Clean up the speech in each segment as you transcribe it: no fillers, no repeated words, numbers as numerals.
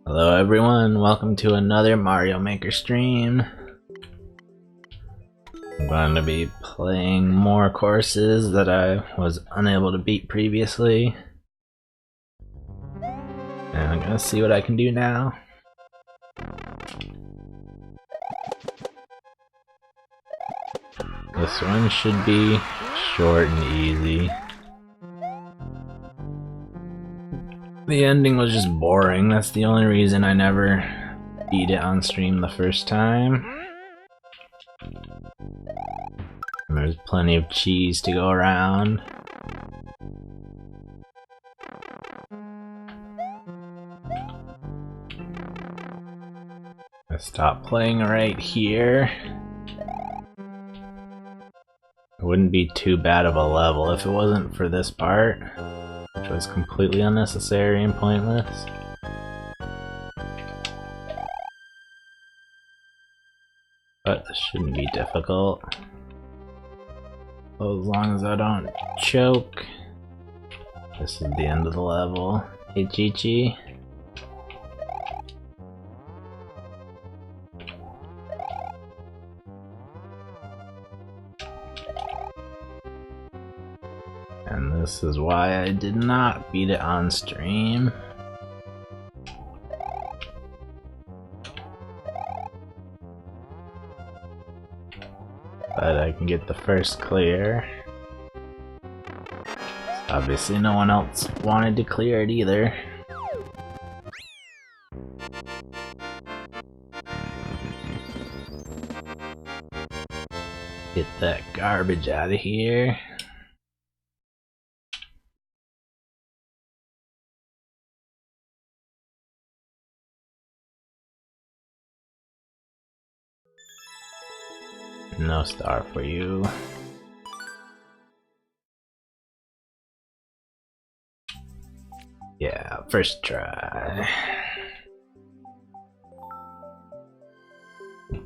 Hello everyone, welcome to another Mario Maker stream. I'm going to be playing more courses that I was unable to beat previously. And I'm gonna see what I can do now. This one should be short and easy. The ending was just boring, that's the only reason I never beat it on stream the first time. And there's plenty of cheese to go around. I stopped playing right here. It wouldn't be too bad of a level if it wasn't for this part, which was completely unnecessary and pointless. But this shouldn't be difficult. As long as I don't choke. This is the end of the level. Hey Chi-Chi. And this is why I did not beat it on stream. But I can get the first clear. Obviously no one else wanted to clear it either. Get that garbage out of here. No star for you. Yeah, first try. It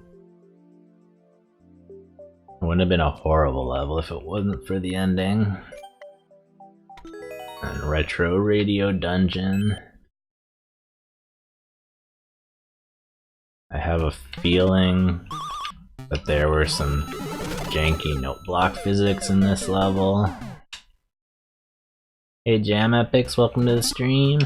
wouldn't have been a horrible level if it wasn't for the ending. And retro radio dungeon. I have a feeling that there were some janky note block physics in this level. Hey Jam Epics, welcome to the stream.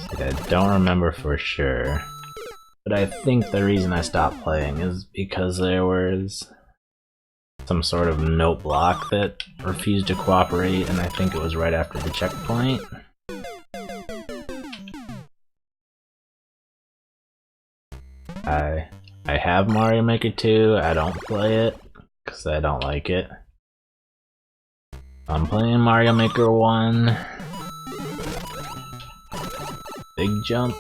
See, I don't remember for sure, but I think the reason I stopped playing is because there was some sort of note block that refused to cooperate, and I think it was right after the checkpoint. I have Mario Maker 2, I don't play it, because I don't like it. I'm playing Mario Maker 1. Big jump.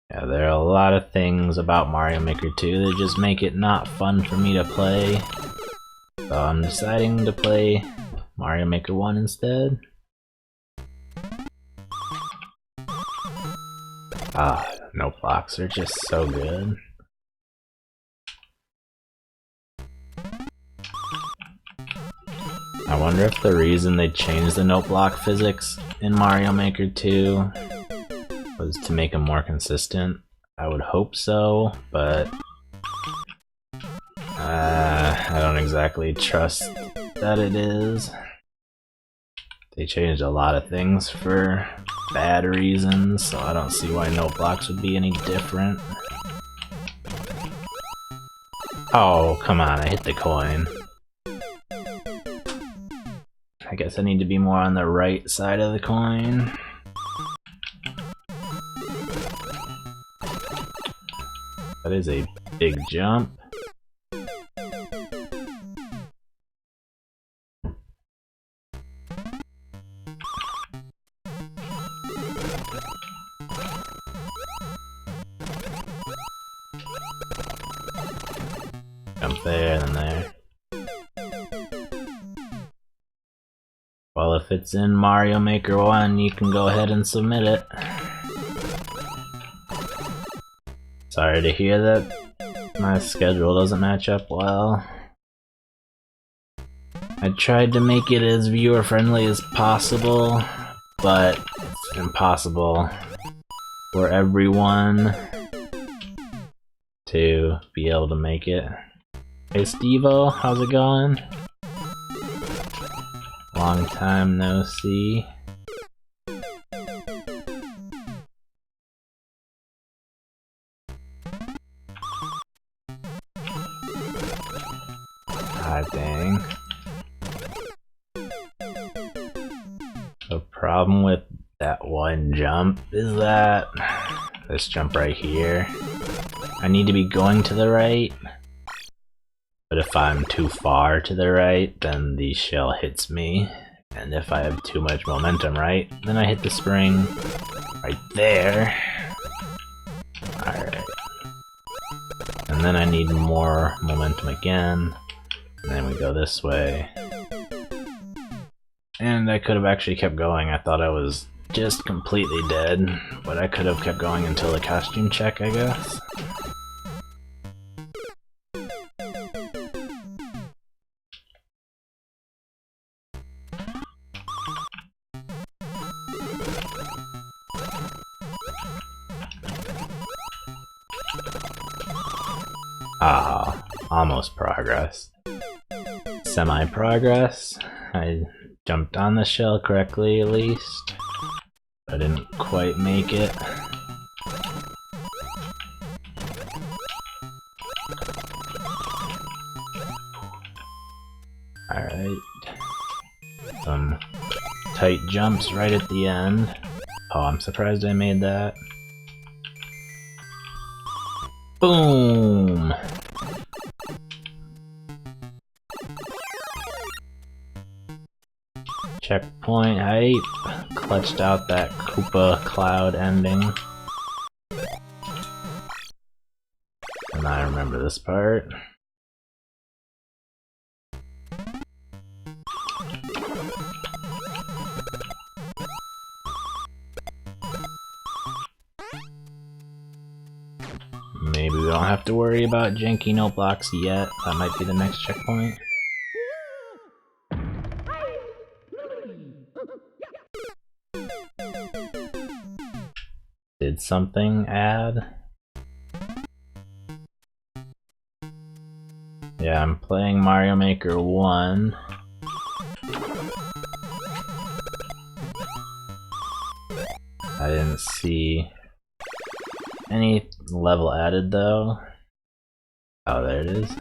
Yeah, there are a lot of things about Mario Maker 2 that just make it not fun for me to play. So I'm deciding to play Mario Maker 1 instead. Ah, note blocks are just so good. I wonder if the reason they changed the note block physics in Mario Maker 2 was to make them more consistent. I would hope so, but I don't exactly trust that it is. They changed a lot of things for bad reasons, so I don't see why note blocks would be any different. Oh, come on, I hit the coin. I guess I need to be more on the right side of the coin. That is a big jump. Jump there and there. Well, if it's in Mario Maker 1, you can go ahead and submit it. Sorry to hear that my schedule doesn't match up well. I tried to make it as viewer friendly as possible, but it's impossible for everyone to be able to make it. Hey Stevo, how's it going? Long time no see. Ah, dang. The problem with that one jump is that this jump right here, I need to be going to the right, but if I'm too far to the right, then the shell hits me, and if I have too much momentum right, then I hit the spring right there. Alright. And then I need more momentum again, and then we go this way. And I could have actually kept going. I thought I was just completely dead, but I could have kept going until the costume check, I guess. Ah, almost progress. Semi-progress. I jumped on the shell correctly, at least. I didn't quite make it. Alright. Some tight jumps right at the end. Oh, I'm surprised I made that. Boom! Checkpoint hype. Clutched out that Koopa Cloud ending. And I remember this part. Maybe we don't have to worry about janky note blocks yet. That might be the next checkpoint. Did something add? Yeah, I'm playing Mario Maker 1. I didn't see any level added though. Oh, there it is.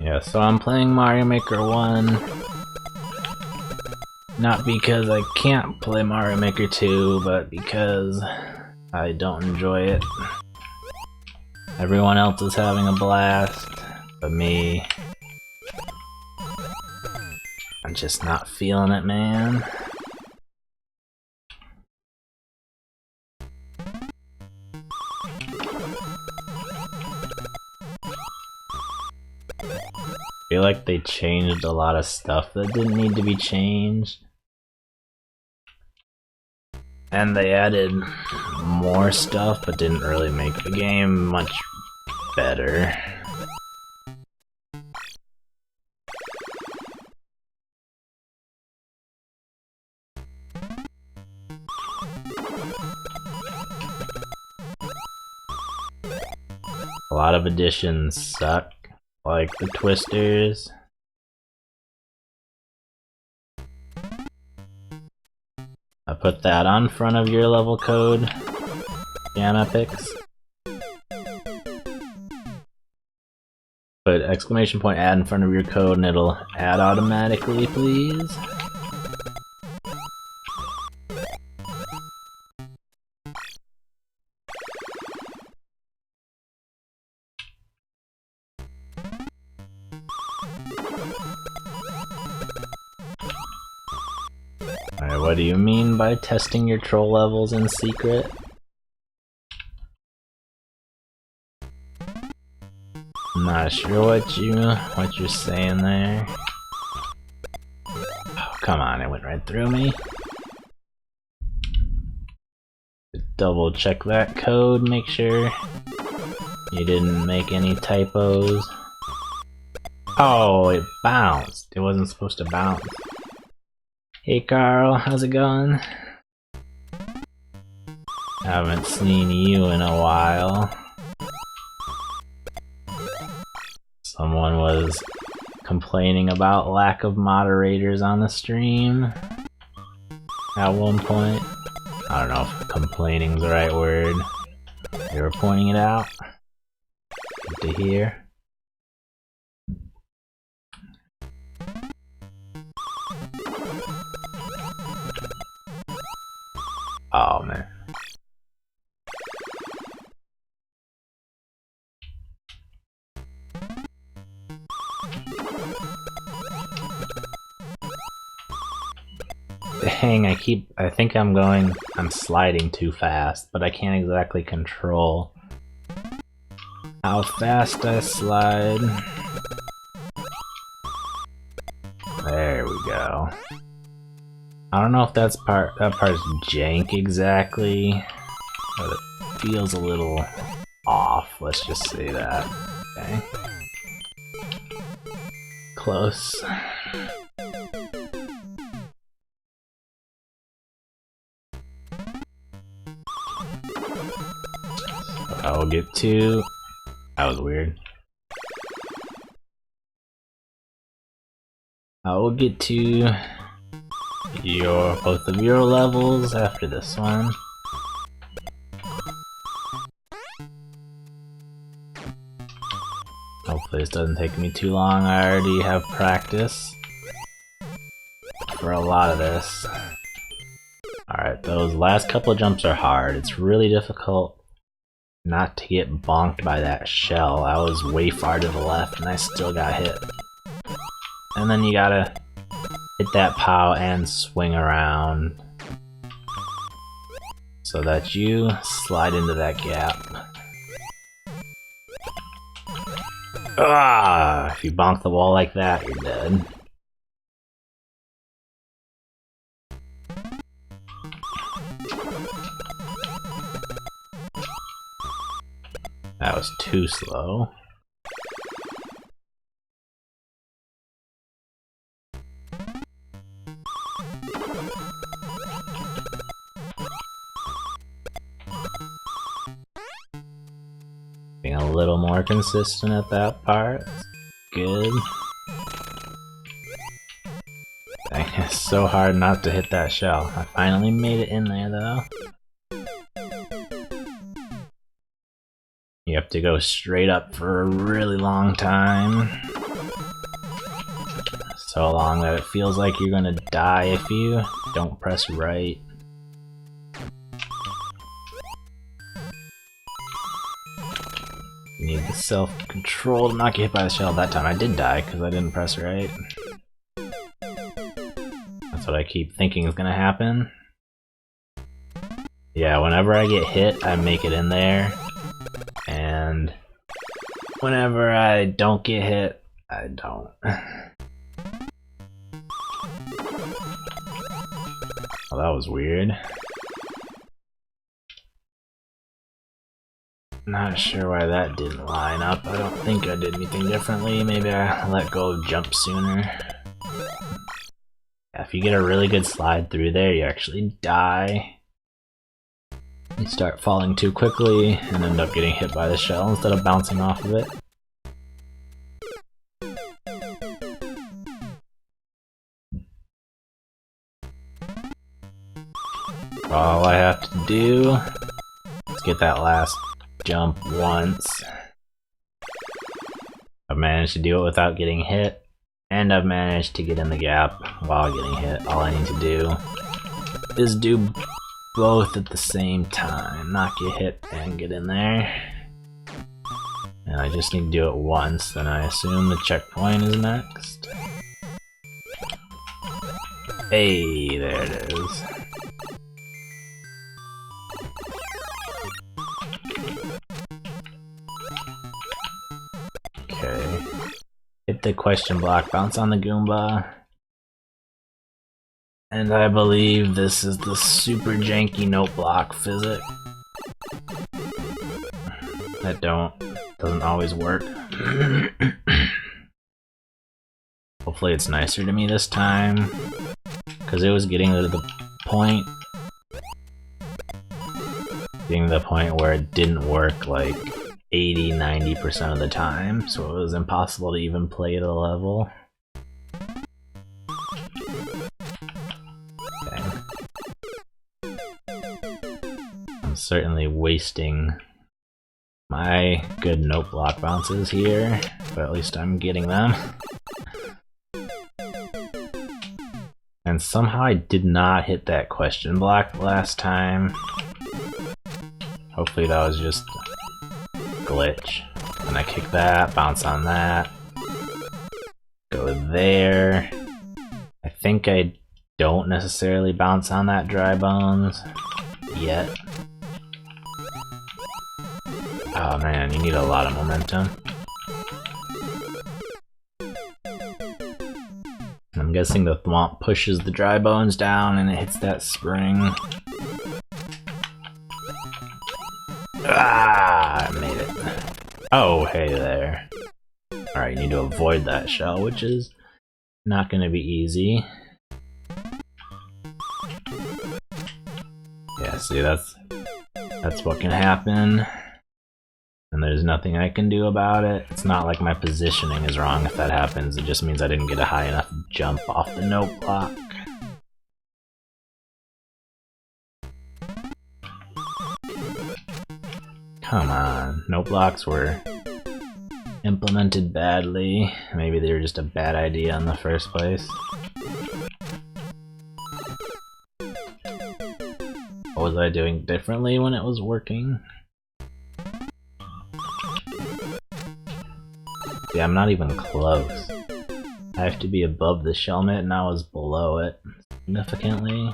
Yeah, so I'm playing Mario Maker 1. Not because I can't play Mario Maker 2, but because I don't enjoy it. Everyone else is having a blast, but me, I'm just not feeling it, man. I feel like they changed a lot of stuff that didn't need to be changed. And they added more stuff, but didn't really make the game much better. A lot of additions suck, like the twisters. I put that on front of your level code, Jam Epics. Put exclamation point add in front of your code and it'll add automatically, please. Alright, what do you mean by testing your troll levels in secret? I'm not sure what you're saying there. Oh, come on, it went right through me. double check that code, make sure you didn't make any typos. Oh, it bounced. It wasn't supposed to bounce. Hey Carl, how's it going? Haven't seen you in a while. Someone was complaining about lack of moderators on the stream at one point. I don't know if complaining is the right word. They were pointing it out. Good to hear. Oh man. Dang, I think I'm sliding too fast, but I can't exactly control how fast I slide. There we go. I don't know if that part's jank exactly, but it feels a little off, let's just say that. Okay. Close. I will get to... That was weird. I will get to both of your levels after this one. Hopefully this doesn't take me too long. I already have practice for a lot of this. Alright, those last couple of jumps are hard. It's really difficult not to get bonked by that shell. I was way far to the left and I still got hit. And then you gotta hit that POW and swing around so that you slide into that gap. Ah! If you bonk the wall like that, you're dead. That was too slow. Being a little more consistent at that part. Good. Dang, it's so hard not to hit that shell. I finally made it in there though. You have to go straight up for a really long time. So long that it feels like you're gonna die if you don't press right. You need the self-control to not get hit by the shell. That time I did die because I didn't press right. That's what I keep thinking is gonna happen. Yeah, whenever I get hit, I make it in there. And whenever I don't get hit, I don't. Well, that was weird. Not sure why that didn't line up. I don't think I did anything differently. Maybe I let go of jump sooner. Yeah, if you get a really good slide through there, you actually die. You start falling too quickly and end up getting hit by the shell instead of bouncing off of it. All I have to do is get that last jump once. I've managed to do it without getting hit, and I've managed to get in the gap while getting hit. All I need to do is do both at the same time, not get hit and get in there. And I just need to do it once, then I assume the checkpoint is next. Hey, there it is. Okay. Hit the question block, bounce on the Goomba. And I believe this is the super janky note block physics. that doesn't always work. Hopefully it's nicer to me this time, because it was getting to the point where it didn't work like 80–90% of the time, so it was impossible to even play the level. Okay. I'm certainly wasting my good note block bounces here, but at least I'm getting them. And somehow I did not hit that question block last time. Hopefully that was just a glitch. And I kick that, bounce on that, go there. I think I don't necessarily bounce on that dry bones yet. Oh man, you need a lot of momentum. I'm guessing the thwomp pushes the dry bones down and it hits that spring. Ah, I made it. Oh, hey there. Alright, you need to avoid that shell, which is not gonna be easy. Yeah, see, that's what can happen. And there's nothing I can do about it. It's not like my positioning is wrong if that happens, it just means I didn't get a high enough jump off the note block. Come on, note blocks were implemented badly. Maybe they were just a bad idea in the first place. What was I doing differently when it was working? See, I'm not even close. I have to be above the shellmet and I was below it significantly.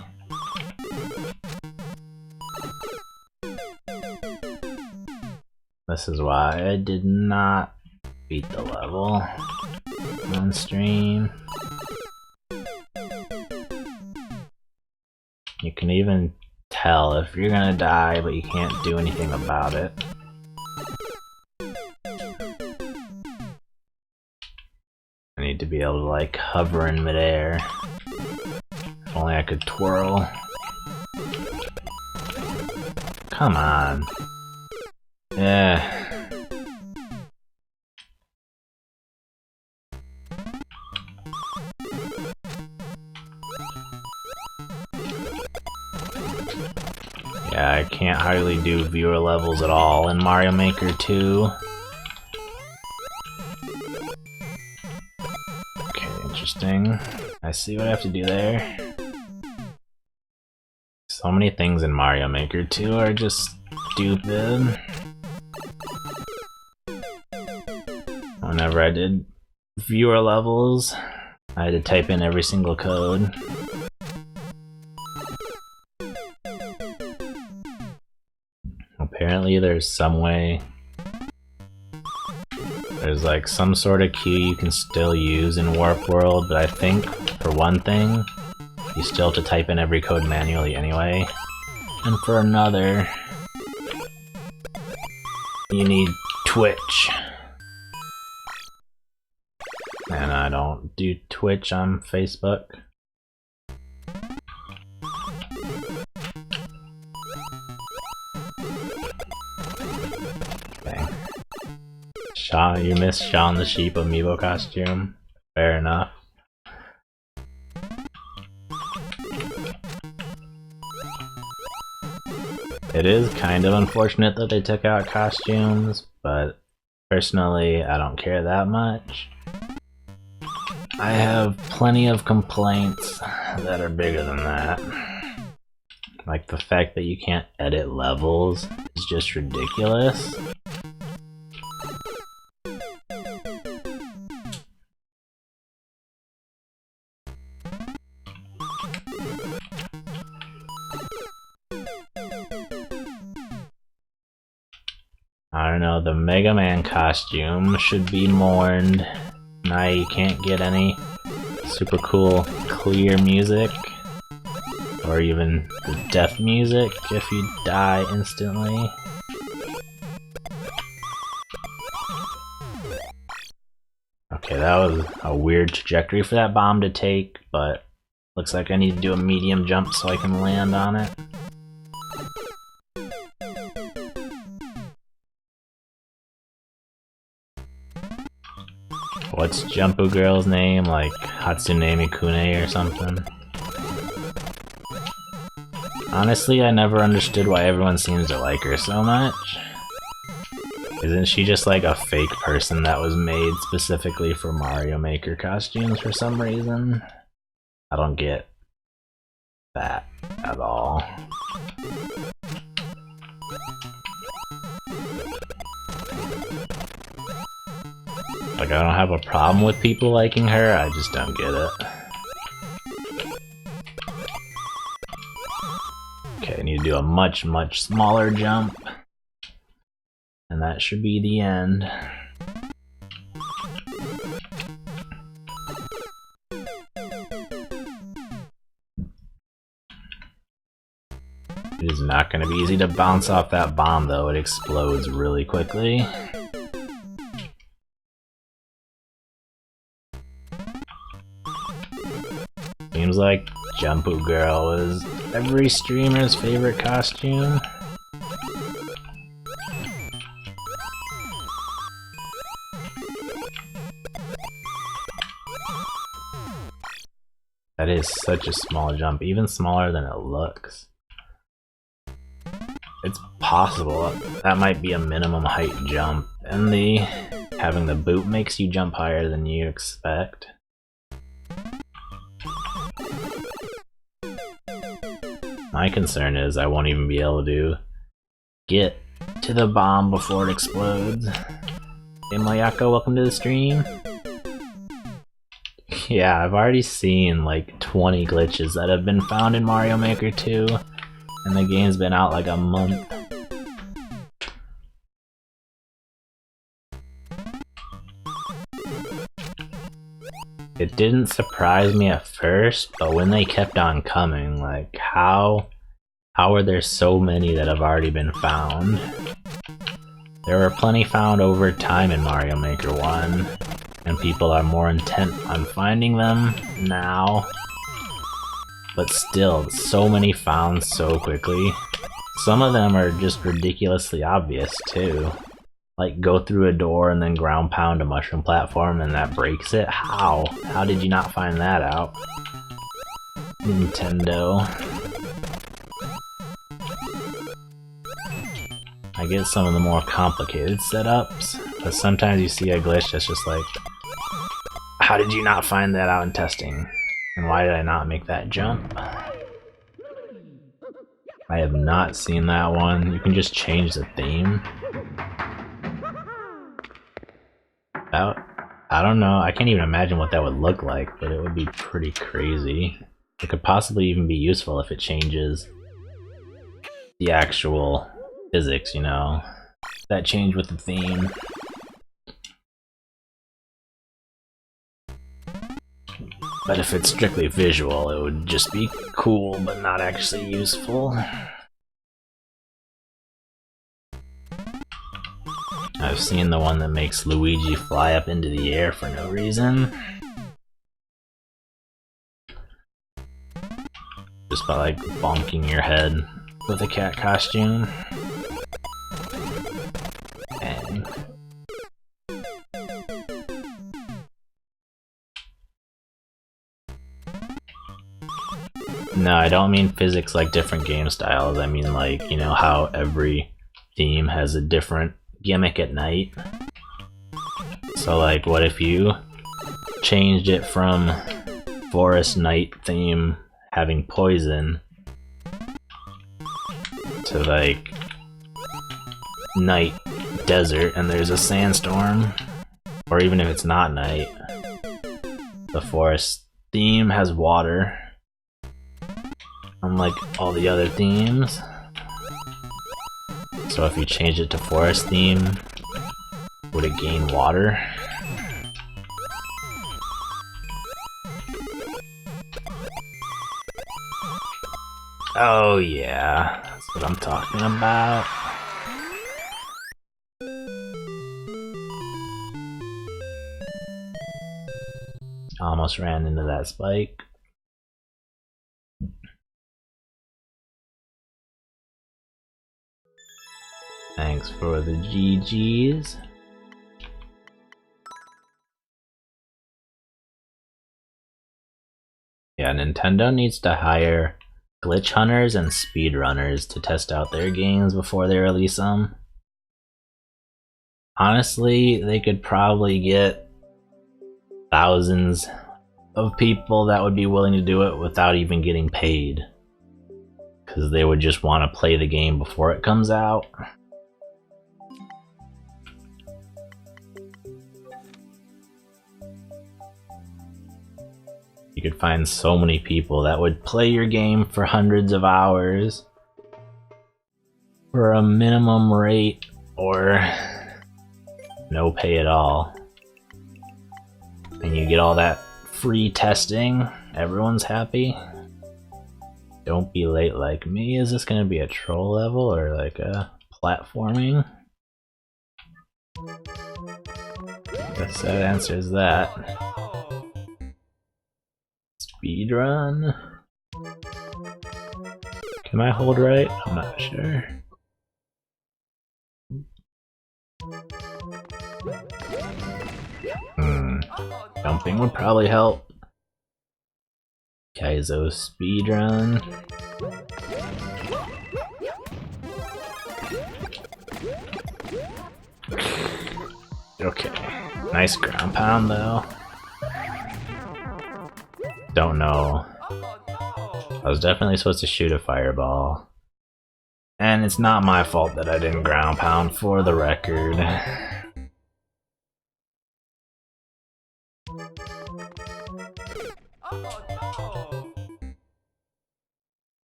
This is why I did not beat the level on stream. You can even tell if you're gonna die, but you can't do anything about it. I need to be able to like hover in midair. If only I could twirl. Come on. Yeah. Yeah, I can't hardly do viewer levels at all in Mario Maker 2. Okay, interesting. I see what I have to do there. So many things in Mario Maker 2 are just stupid. Whenever I did viewer levels, I had to type in every single code. Apparently there's some way, there's like some sort of key you can still use in Warp World, but I think for one thing, you still have to type in every code manually anyway. And for another, you need Twitch. And I don't do Twitch on Facebook. Okay. Shaun, you missed Shaun the Sheep amiibo costume. Fair enough. It is kind of unfortunate that they took out costumes, but personally, I don't care that much. I have plenty of complaints that are bigger than that. Like the fact that you can't edit levels is just ridiculous. I don't know, the Mega Man costume should be mourned. Now you can't get any super cool, clear music, or even the death music if you die instantly. that was a weird trajectory for that bomb to take, but looks like I need to do a medium jump so I can land on it. What's Jumpu Girl's name? Like Hatsune Mikune or something? Honestly, I never understood why everyone seems to like her so much. Isn't she just like a fake person that was made specifically for Mario Maker costumes for some reason? I don't get that at all. Like, I don't have a problem with people liking her, I just don't get it. Okay, I need to do a much smaller jump. And that should be the end. It is not going to be easy to bounce off that bomb though, it explodes really quickly. Seems like Jumpu Girl is every streamer's favorite costume. That is such a small jump, even smaller than it looks. It's possible that might be a minimum height jump, and having the boot makes you jump higher than you expect. My concern is I won't even be able to get to the bomb before it explodes. Hey Mayako, welcome to the stream. Yeah, I've already seen like 20 glitches that have been found in Mario Maker 2, and the game's been out like a month. It didn't surprise me at first, but when they kept on coming, like how are there so many that have already been found? There were plenty found over time in Mario Maker 1, and people are more intent on finding them now. But still, so many found so quickly. Some of them are just ridiculously obvious too. Like go through a door and then ground pound a mushroom platform and that breaks it? How? How did you not find that out? Nintendo. I get some of the more complicated setups, but sometimes you see a glitch that's just like, how did you not find that out in testing? And why did I not make that jump? I have not seen that one. You can just change the theme. I don't know, I can't even imagine what that would look like, but it would be pretty crazy. It could possibly even be useful if it changes the actual physics, you know? That change with the theme. But if it's strictly visual, it would just be cool, but not actually useful. I've seen the one that makes Luigi fly up into the air for no reason. Just by like bonking your head with a cat costume. And no, I don't mean physics like different game styles. I mean like, you know how every theme has a different gimmick at night? So like, what if you changed it from forest night theme having poison to like night desert and there's a sandstorm? Or even if it's not night, the forest theme has water, unlike all the other themes. So if you change it to forest theme, would it gain water? Oh yeah, that's what I'm talking about. Almost ran into that spike. Thanks for the GGs. Yeah, Nintendo needs to hire glitch hunters and speedrunners to test out their games before they release them. Honestly, they could probably get thousands of people that would be willing to do it without even getting paid, because they would just want to play the game before it comes out. You could find so many people that would play your game for hundreds of hours for a minimum rate or no pay at all. And you get all that free testing, everyone's happy. Don't be late like me. Is this gonna be a troll level or like a platforming? Guess that answers that. Speedrun? Can I hold right? I'm not sure. Jumping would probably help. Kaizo speedrun. Okay, nice ground pound though. Don't know. I was definitely supposed to shoot a fireball. And it's not my fault that I didn't ground pound, for the record.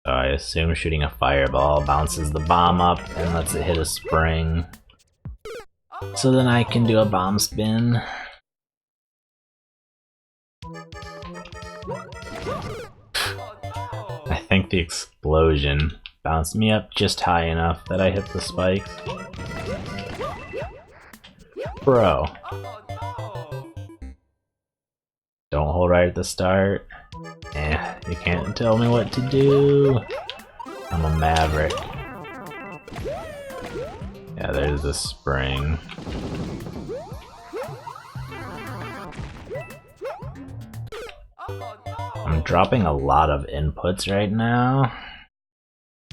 So I assume shooting a fireball bounces the bomb up and lets it hit a spring. So then I can do a bomb spin. I think the explosion bounced me up just high enough that I hit the spike. Bro. Don't hold right at the start. You can't tell me what to do. I'm a maverick. Yeah, there's the spring. I'm dropping a lot of inputs right now.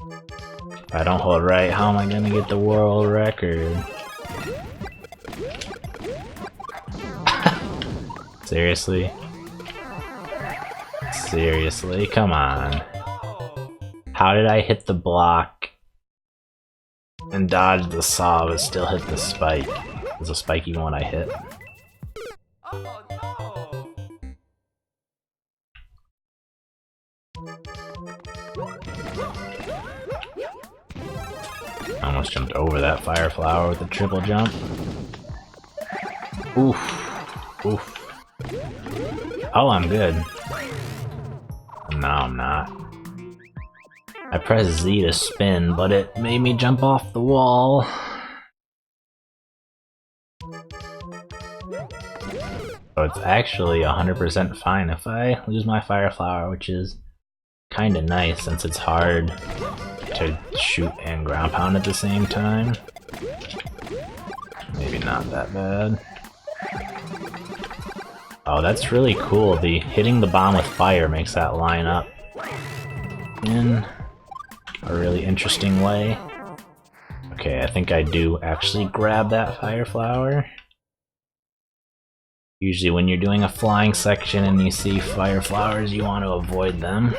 If I don't hold right, how am I gonna get the world record? Seriously? Seriously? Come on. How did I hit the block and dodge the saw but still hit the spike? Was a spike even when I hit? I almost jumped over that fire flower with a triple jump. Oof. Oof. Oh, I'm good. No, I'm not. I pressed Z to spin, but it made me jump off the wall. So it's actually 100% fine if I lose my fire flower, which is kinda nice since it's hard to shoot and ground pound at the same time. Maybe not that bad. Oh, that's really cool. The hitting the bomb with fire makes that line up in a really interesting way. Okay, I think I do actually grab that fire flower. Usually when you're doing a flying section and you see fire flowers, you want to avoid them.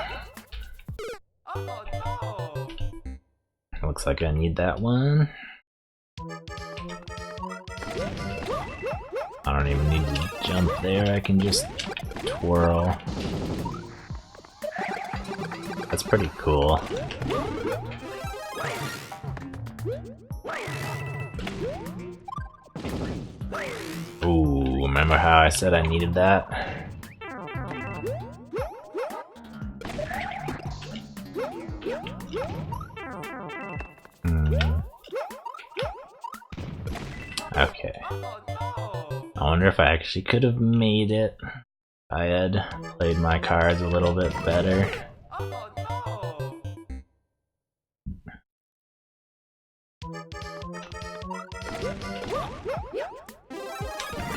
Looks like I need that one. I don't even need to jump there, I can just twirl. That's pretty cool. Ooh, remember how I said I needed that? Okay. I wonder if I actually could have made it. I had played my cards a little bit better.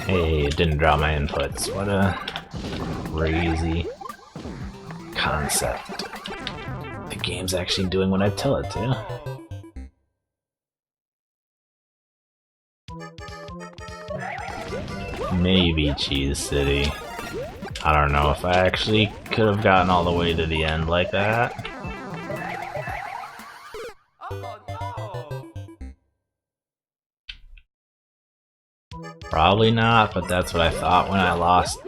Hey, it didn't draw my inputs. What a crazy concept. The game's actually doing what I tell it to. Maybe Cheese City. I don't know if I actually could have gotten all the way to the end like that. Probably not, but that's what I thought when I lost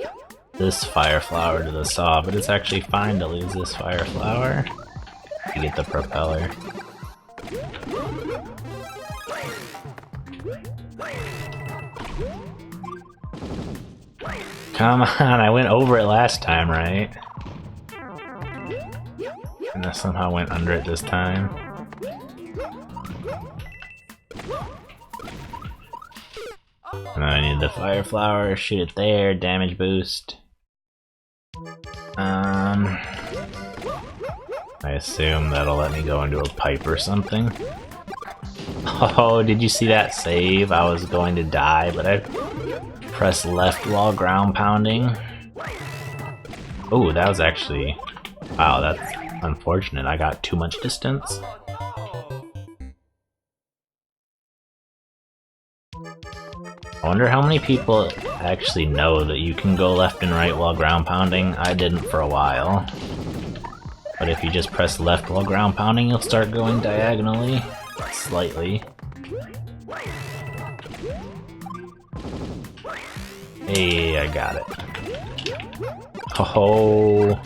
this fire flower to the saw, but it's actually fine to lose this fire flower. You get the propeller. Come on, I went over it last time, right? And I somehow went under it this time. And I need the fire flower, shoot it there, damage boost. I assume that'll let me go into a pipe or something. Oh, did you see that save? I was going to die, but I pressed left while ground pounding. Oh, that was actually... Wow, that's unfortunate. I got too much distance. I wonder how many people actually know that you can go left and right while ground pounding. I didn't for a while. But if you just press left while ground pounding, you'll start going diagonally. Slightly. Hey, I got it. Oh.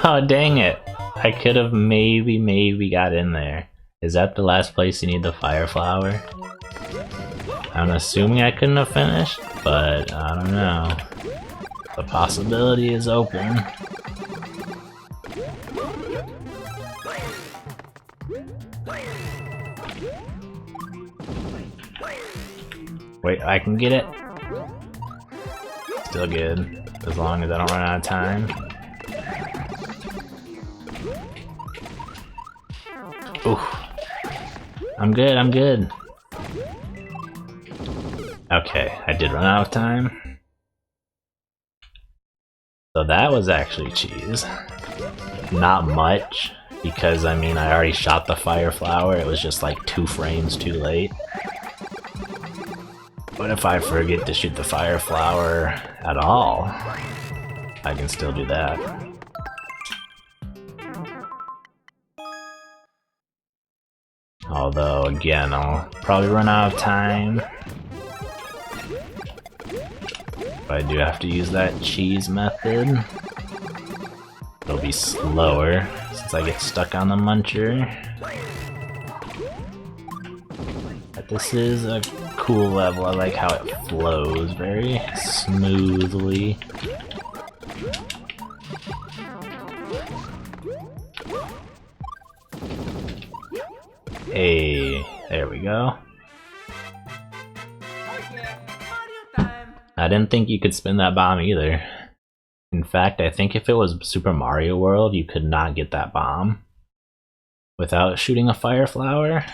Oh, dang it. I could have maybe got in there. Is that the last place you need the fire flower? I'm assuming I couldn't have finished, but I don't know. The possibility is open. Wait, I can get it. Still good, as long as I don't run out of time. Ooh. I'm good, I'm good. Okay, I did run out of time. So that was actually cheese. Not much, because I mean I already shot the fire flower, it was just like 2 frames too late. But if I forget to shoot the fire flower at all, I can still do that. Although, again, I'll probably run out of time. But I do have to use that cheese method. It'll be slower, since I get stuck on the muncher. But this is a cool level, I like how it flows very smoothly. Hey, there we go. I didn't think you could spin that bomb either. In fact, I think if it was Super Mario World, you could not get that bomb without shooting a fire flower.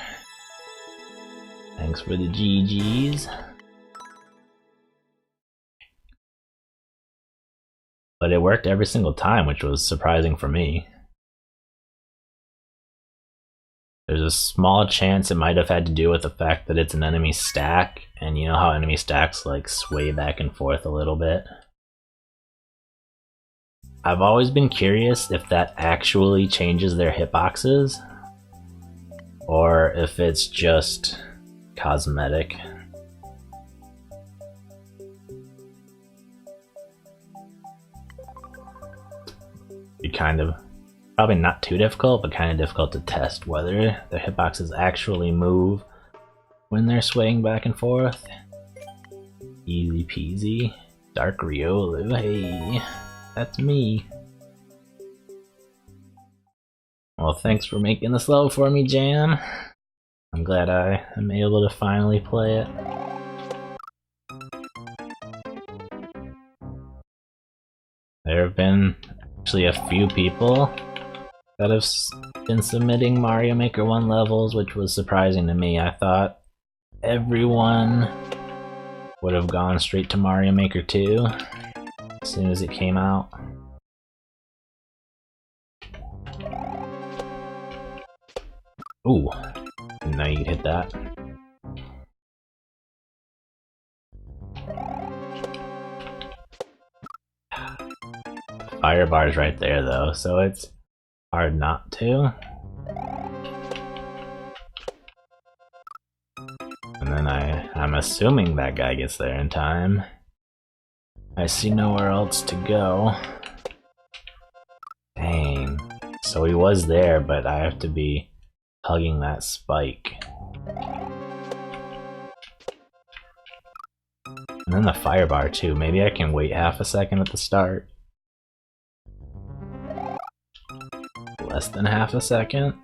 Thanks for the GGs. But it worked every single time, which was surprising for me. There's a small chance it might have had to do with the fact that it's an enemy stack, and you know how enemy stacks like sway back and forth a little bit? I've always been curious if that actually changes their hitboxes, or if it's just cosmetic. Be kind of, probably not too difficult, but kind of difficult to test whether the hitboxes actually move when they're swaying back and forth. Easy peasy. Dark Riolu, hey, that's me. Well, thanks for making this level for me, Jam. I'm glad I am able to finally play it. There have been actually a few people that have been submitting Mario Maker 1 levels, which was surprising to me. I thought everyone would have gone straight to Mario Maker 2 as soon as it came out. Ooh, didn't know you could hit that. The fire bar's right there though, so it's hard not to. And then I'm assuming that guy gets there in time. I see nowhere else to go. Dang. So he was there, but I have to be hugging that spike. And then the fire bar too. Maybe I can wait half a second at the start. Less than half a second.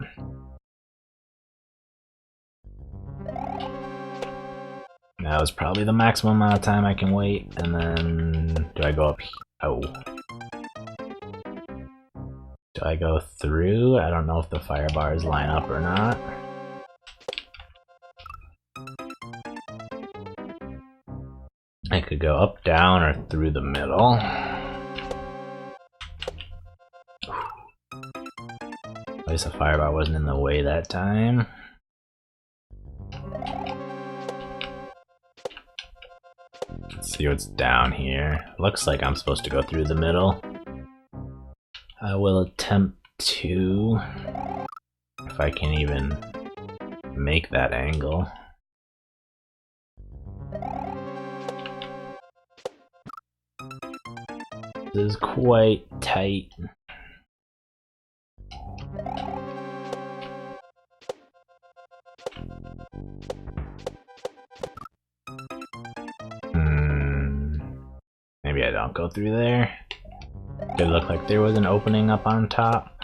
That was probably the maximum amount of time I can wait. And then do I go up? Oh. Do I go through? I don't know if the fire bars line up or not. I could go up, down, or through the middle. At least the fire bar wasn't in the way that time. Let's see what's down here. Looks like I'm supposed to go through the middle. I will attempt to, if I can even make that angle. This is quite tight. Maybe I don't go through there. It looked like there was an opening up on top.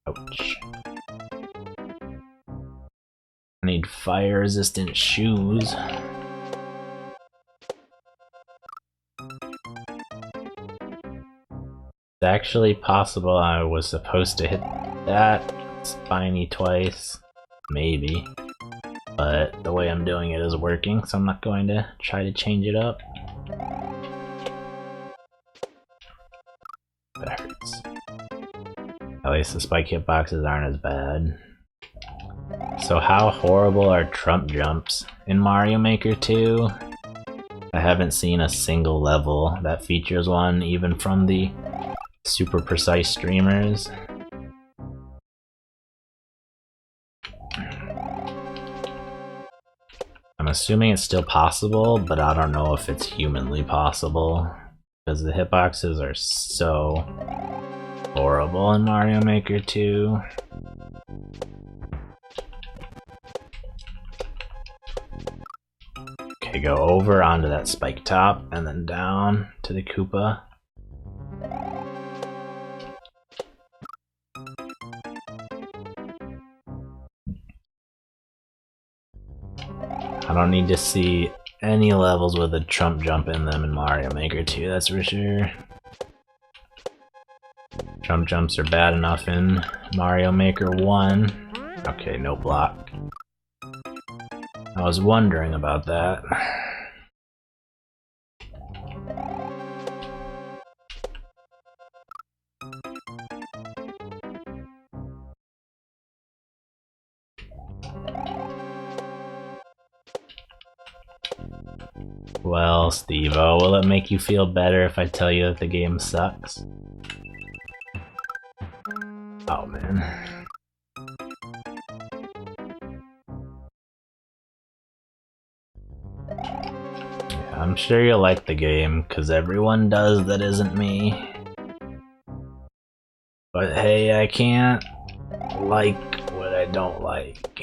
Ouch. I need fire resistant shoes. It's actually possible I was supposed to hit that spiny twice. Maybe. But the way I'm doing it is working, so I'm not going to try to change it up. That hurts. At least the spike hitboxes aren't as bad. So how horrible are Trump jumps in Mario Maker 2? I haven't seen a single level that features one, even from the super precise streamers. I'm assuming it's still possible, but I don't know if it's humanly possible, because the hitboxes are so horrible in Mario Maker 2. Okay, go over onto that spike top, and then down to the Koopa. I don't need to see any levels with a Trump jump in them in Mario Maker 2, that's for sure. Trump jumps are bad enough in Mario Maker 1. Okay, no block. I was wondering about that. Well, Steve-O, will it make you feel better if I tell you that the game sucks? Oh, man. Yeah, I'm sure you'll like the game, because everyone does that isn't me. But hey, I can't like what I don't like.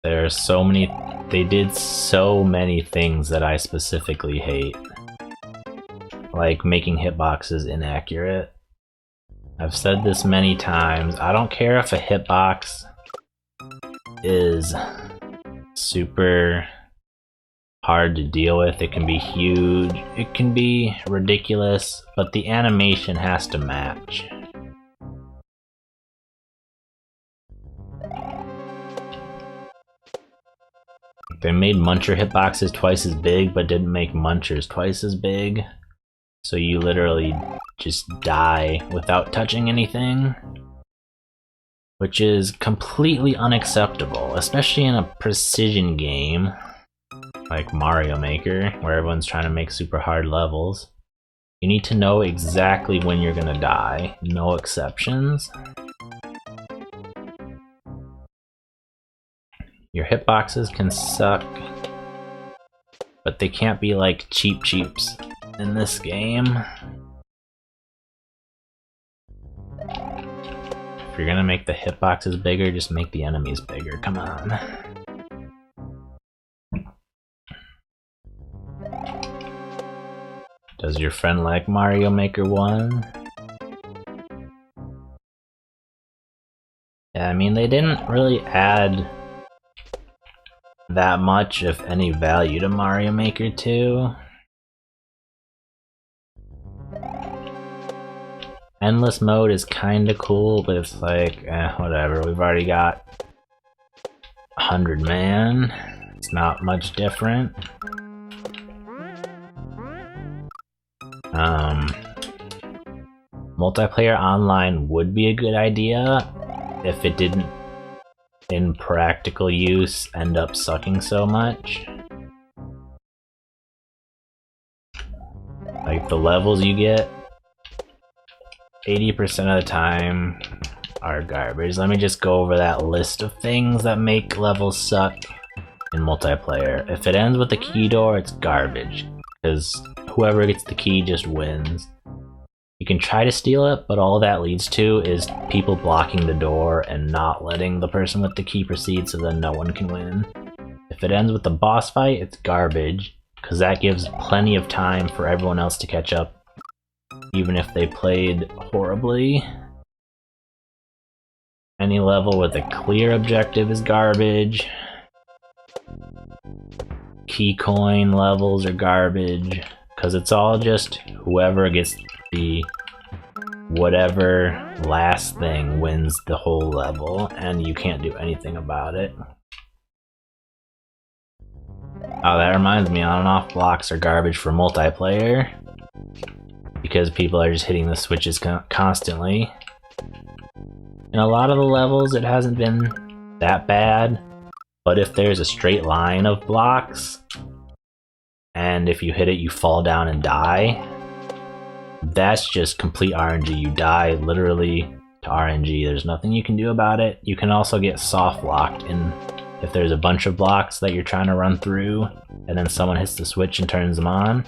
There are so many, they did so many things that I specifically hate. Like making hitboxes inaccurate. I've said this many times, I don't care if a hitbox is super hard to deal with, it can be huge, it can be ridiculous, but the animation has to match. They made Muncher hitboxes twice as big, but didn't make Munchers twice as big. So you literally just die without touching anything. Which is completely unacceptable, especially in a precision game like Mario Maker, where everyone's trying to make super hard levels. You need to know exactly when you're gonna die, no exceptions. Your hitboxes can suck, but they can't be like cheaps in this game. If you're gonna make the hitboxes bigger, just make the enemies bigger, come on. Does your friend like Mario Maker 1? Yeah, I mean, they didn't really add that much, if any, value to Mario Maker 2. Endless mode is kinda cool, but it's like, whatever, we've already got 100 man. It's not much different. Multiplayer online would be a good idea if it didn't, in practical use, end up sucking so much. Like, the levels you get, 80% of the time are garbage. Let me just go over that list of things that make levels suck in multiplayer. If it ends with a key door, it's garbage, because whoever gets the key just wins. You can try to steal it, but all that leads to is people blocking the door and not letting the person with the key proceed, so then no one can win. If it ends with a boss fight, it's garbage, because that gives plenty of time for everyone else to catch up, even if they played horribly. Any level with a clear objective is garbage. Key coin levels are garbage, because it's all just whoever gets the whatever last thing wins the whole level, and you can't do anything about it. Oh, that reminds me, on and off blocks are garbage for multiplayer, because people are just hitting the switches constantly. In a lot of the levels, it hasn't been that bad, but if there's a straight line of blocks, and if you hit it, you fall down and die, that's just complete RNG. You die literally to RNG. There's nothing you can do about it. You can also get soft locked in if there's a bunch of blocks that you're trying to run through, and then someone hits the switch and turns them on.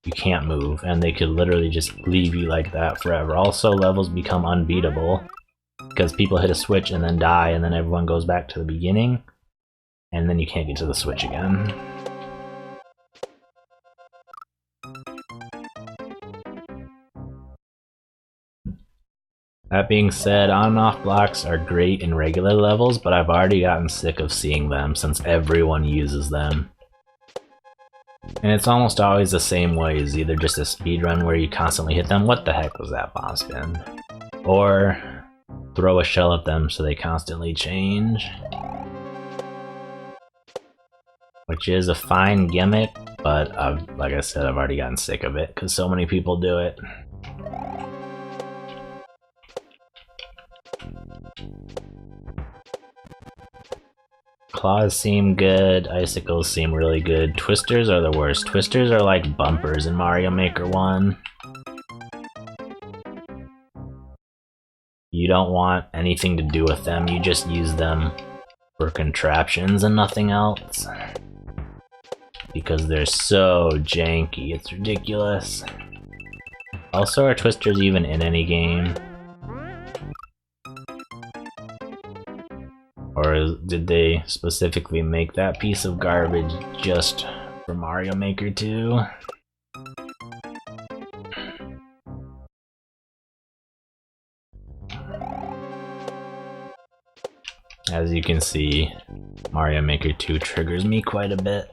You can't move, and they could literally just leave you like that forever. Also, levels become unbeatable because people hit a switch and then die, and then everyone goes back to the beginning, and then you can't get to the switch again. That being said, on and off blocks are great in regular levels, but I've already gotten sick of seeing them since everyone uses them. And it's almost always the same way, is either just a speedrun where you constantly hit them, what the heck was that bomb spin? Or throw a shell at them so they constantly change. Which is a fine gimmick, but like I said, I've already gotten sick of it because so many people do it. Claws seem good, icicles seem really good, twisters are the worst. Twisters are like bumpers in Mario Maker 1. You don't want anything to do with them, you just use them for contraptions and nothing else. Because they're so janky, it's ridiculous. Also, are twisters even in any game? Or did they specifically make that piece of garbage just for Mario Maker 2? As you can see, Mario Maker 2 triggers me quite a bit.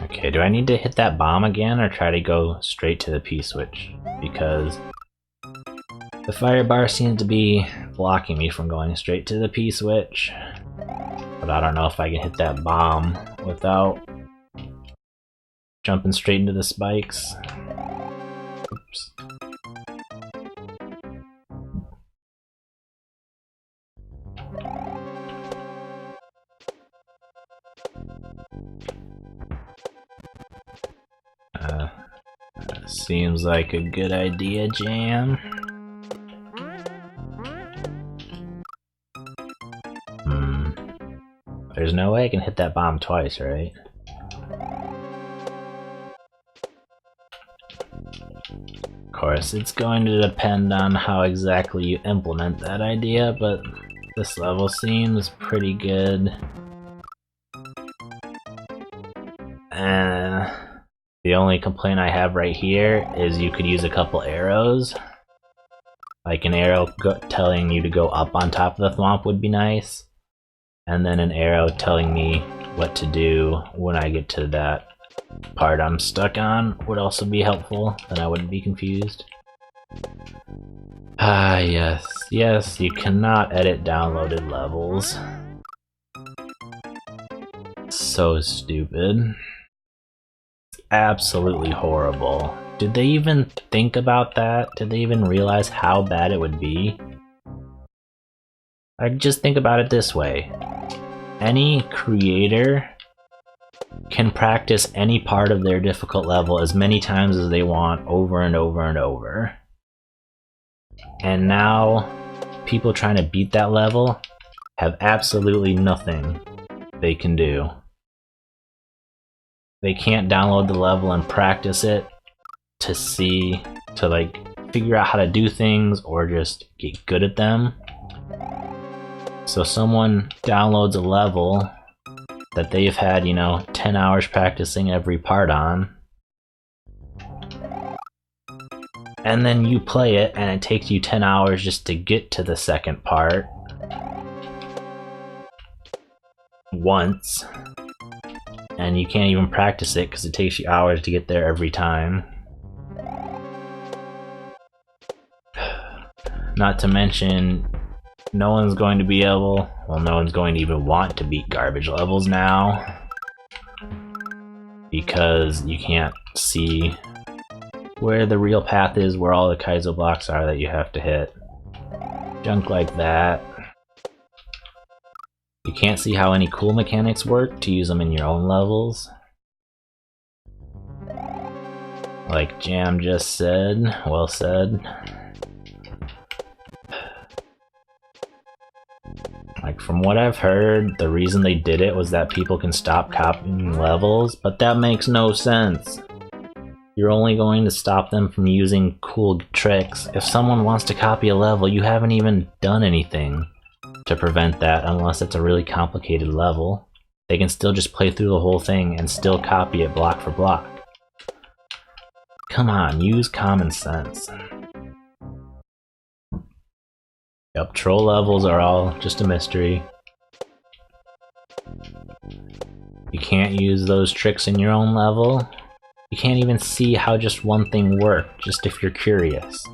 Okay, do I need to hit that bomb again or try to go straight to the P-switch? Because the fire bar seems to be blocking me from going straight to the P-switch. But I don't know if I can hit that bomb without jumping straight into the spikes. Oops. Seems like a good idea, Jam. There's no way I can hit that bomb twice, right? Of course, it's going to depend on how exactly you implement that idea, but this level seems pretty good. The only complaint I have right here is you could use a couple arrows. Like an arrow telling you to go up on top of the thwomp would be nice. And then an arrow telling me what to do when I get to that part I'm stuck on would also be helpful, then I wouldn't be confused. Ah, yes. Yes, you cannot edit downloaded levels. So stupid. Absolutely horrible. Did they even think about that? Did they even realize how bad it would be? I just think about it this way. Any creator can practice any part of their difficult level as many times as they want over and over and over. And now, people trying to beat that level have absolutely nothing they can do. They can't download the level and practice it to figure out how to do things or just get good at them. So someone downloads a level that they've had, 10 hours practicing every part on, and then you play it and it takes you 10 hours just to get to the second part once. And you can't even practice it because it takes you hours to get there every time. Not to mention, no one's going to be able, no one's going to even want to beat garbage levels now. Because you can't see where the real path is, where all the Kaizo blocks are that you have to hit. Junk like that. You can't see how any cool mechanics work to use them in your own levels. Like Jam just said, well said. Like from what I've heard, the reason they did it was that people can stop copying levels, but that makes no sense. You're only going to stop them from using cool tricks. If someone wants to copy a level, you haven't even done anything to prevent that unless it's a really complicated level. They can still just play through the whole thing and still copy it block for block. Come on, use common sense. Yep, troll levels are all just a mystery. You can't use those tricks in your own level. You can't even see how just one thing worked, just if you're curious.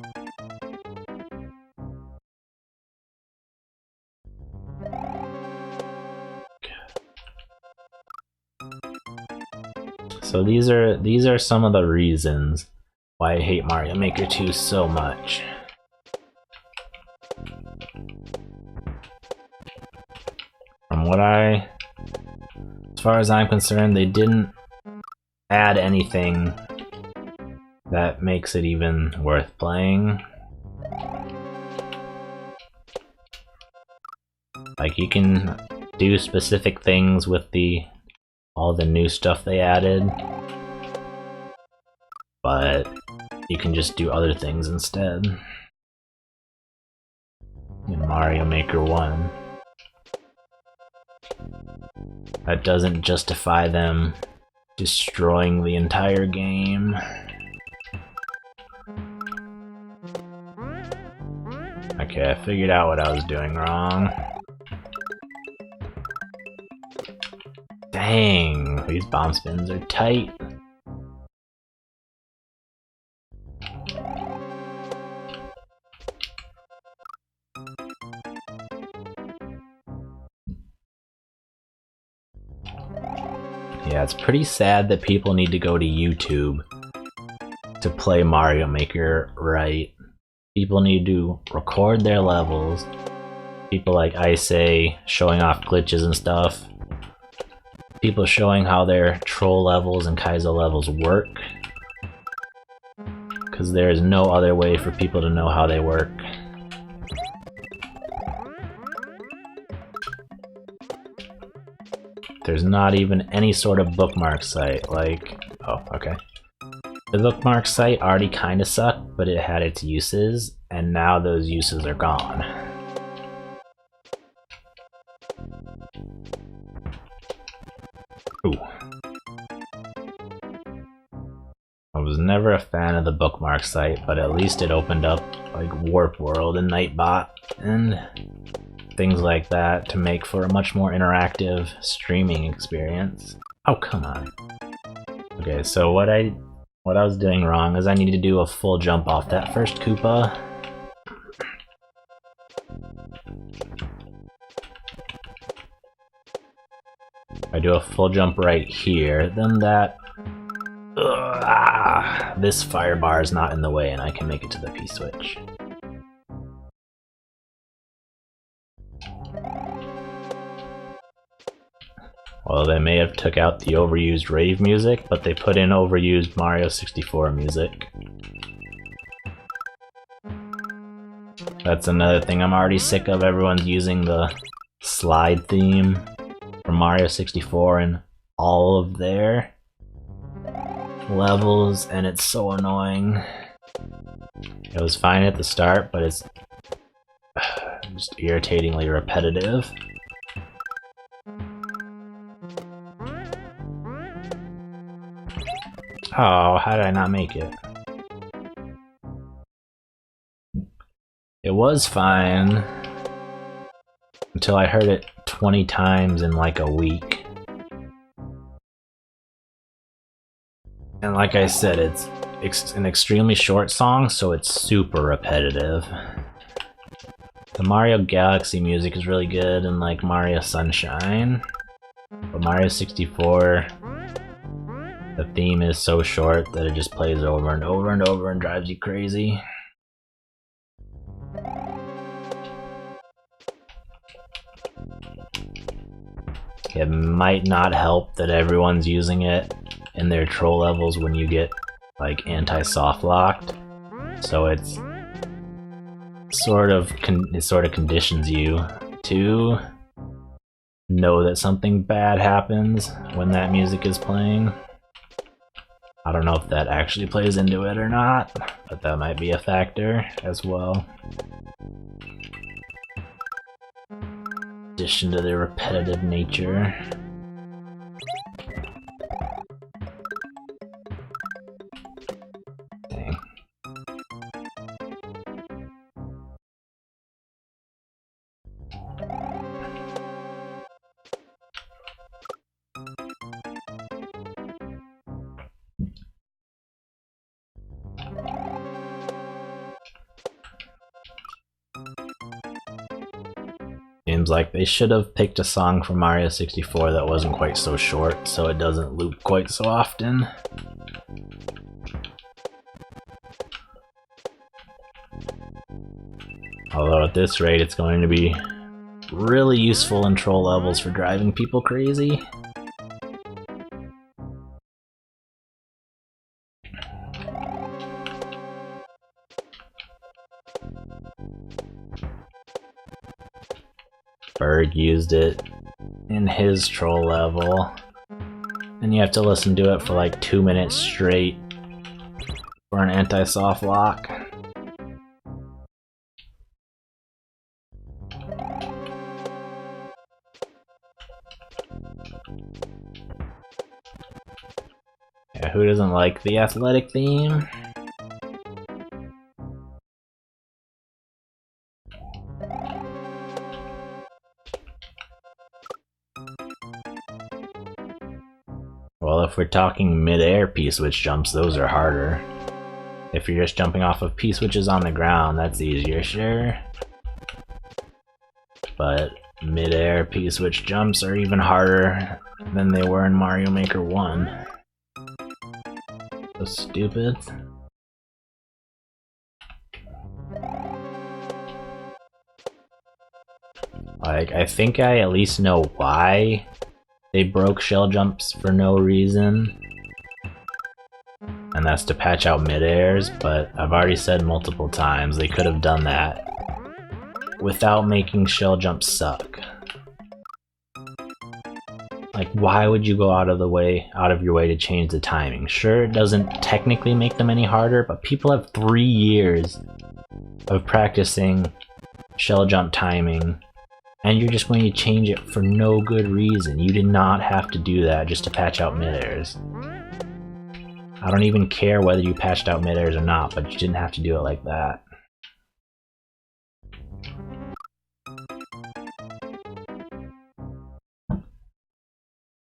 So these are some of the reasons why I hate Mario Maker 2 so much. As far as I'm concerned, they didn't add anything that makes it even worth playing. Like, you can do specific things with all the new stuff they added, but you can just do other things instead. In Mario Maker 1. That doesn't justify them destroying the entire game. Okay, I figured out what I was doing wrong. Dang, these bomb spins are tight. Yeah, it's pretty sad that people need to go to YouTube to play Mario Maker right. People need to record their levels. People like Ice showing off glitches and stuff. People showing how their troll levels and Kaizo levels work. Because there is no other way for people to know how they work. There's not even any sort of bookmark site, like... Oh, okay. The bookmark site already kinda sucked, but it had its uses, and now those uses are gone. Ooh. I was never a fan of the bookmark site, but at least it opened up like Warp World and Nightbot and things like that to make for a much more interactive streaming experience. Oh, come on. Okay, so what I was doing wrong is I need to do a full jump off that first Koopa. I do a full jump right here, then that... this fire bar is not in the way and I can make it to the P-switch. Well, they may have took out the overused rave music, but they put in overused Mario 64 music. That's another thing I'm already sick of. Everyone's using the slide theme from Mario 64 in all of their levels, and it's so annoying. It was fine at the start, but it's just irritatingly repetitive. Oh, how did I not make it? It was fine until I heard it 20 times in like a week. And like I said, it's an extremely short song, so it's super repetitive. The Mario Galaxy music is really good and like Mario Sunshine, but Mario 64, the theme is so short that it just plays over and over and over and drives you crazy. It might not help that everyone's using it in their troll levels when you get like anti-soft locked, so it sort of conditions you to know that something bad happens when that music is playing. I don't know if that actually plays into it or not, but that might be a factor as well. In addition to the repetitive nature. Dang. Seems like they should have picked a song from Mario 64 that wasn't quite so short, so it doesn't loop quite so often. Although at this rate it's going to be really useful in troll levels for driving people crazy. Berg used it in his troll level, and you have to listen to it for like 2 minutes straight for an anti-soft lock. Yeah, who doesn't like the athletic theme? Well, if we're talking mid-air P-switch jumps, those are harder. If you're just jumping off of P-switches on the ground, that's easier, sure. But mid-air P-switch jumps are even harder than they were in Mario Maker 1. So stupid. Like, I think I at least know why they broke shell jumps for no reason. And that's to patch out mid-airs, but I've already said multiple times they could have done that without making shell jumps suck. Like, why would you go out of your way to change the timing? Sure, it doesn't technically make them any harder, but people have 3 years of practicing shell jump timing, and you're just going to change it for no good reason. You did not have to do that just to patch out mid-airs. I don't even care whether you patched out mid-airs or not, but you didn't have to do it like that.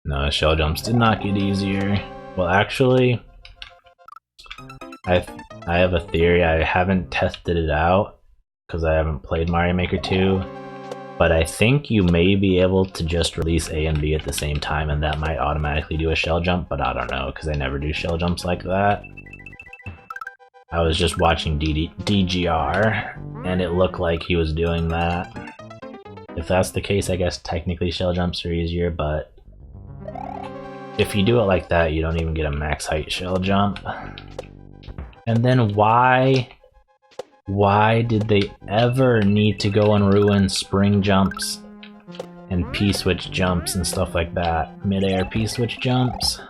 No, shell jumps did not get easier. Well, actually, I have a theory. I haven't tested it out because I haven't played Mario Maker 2, but I think you may be able to just release A and B at the same time, and that might automatically do a shell jump, but I don't know because I never do shell jumps like that. I was just watching DGR, and it looked like he was doing that. If that's the case, I guess technically shell jumps are easier, but if you do it like that, you don't even get a max height shell jump. And then why did they ever need to go and ruin spring jumps and P-switch jumps and stuff like that? Mid-air P-switch jumps?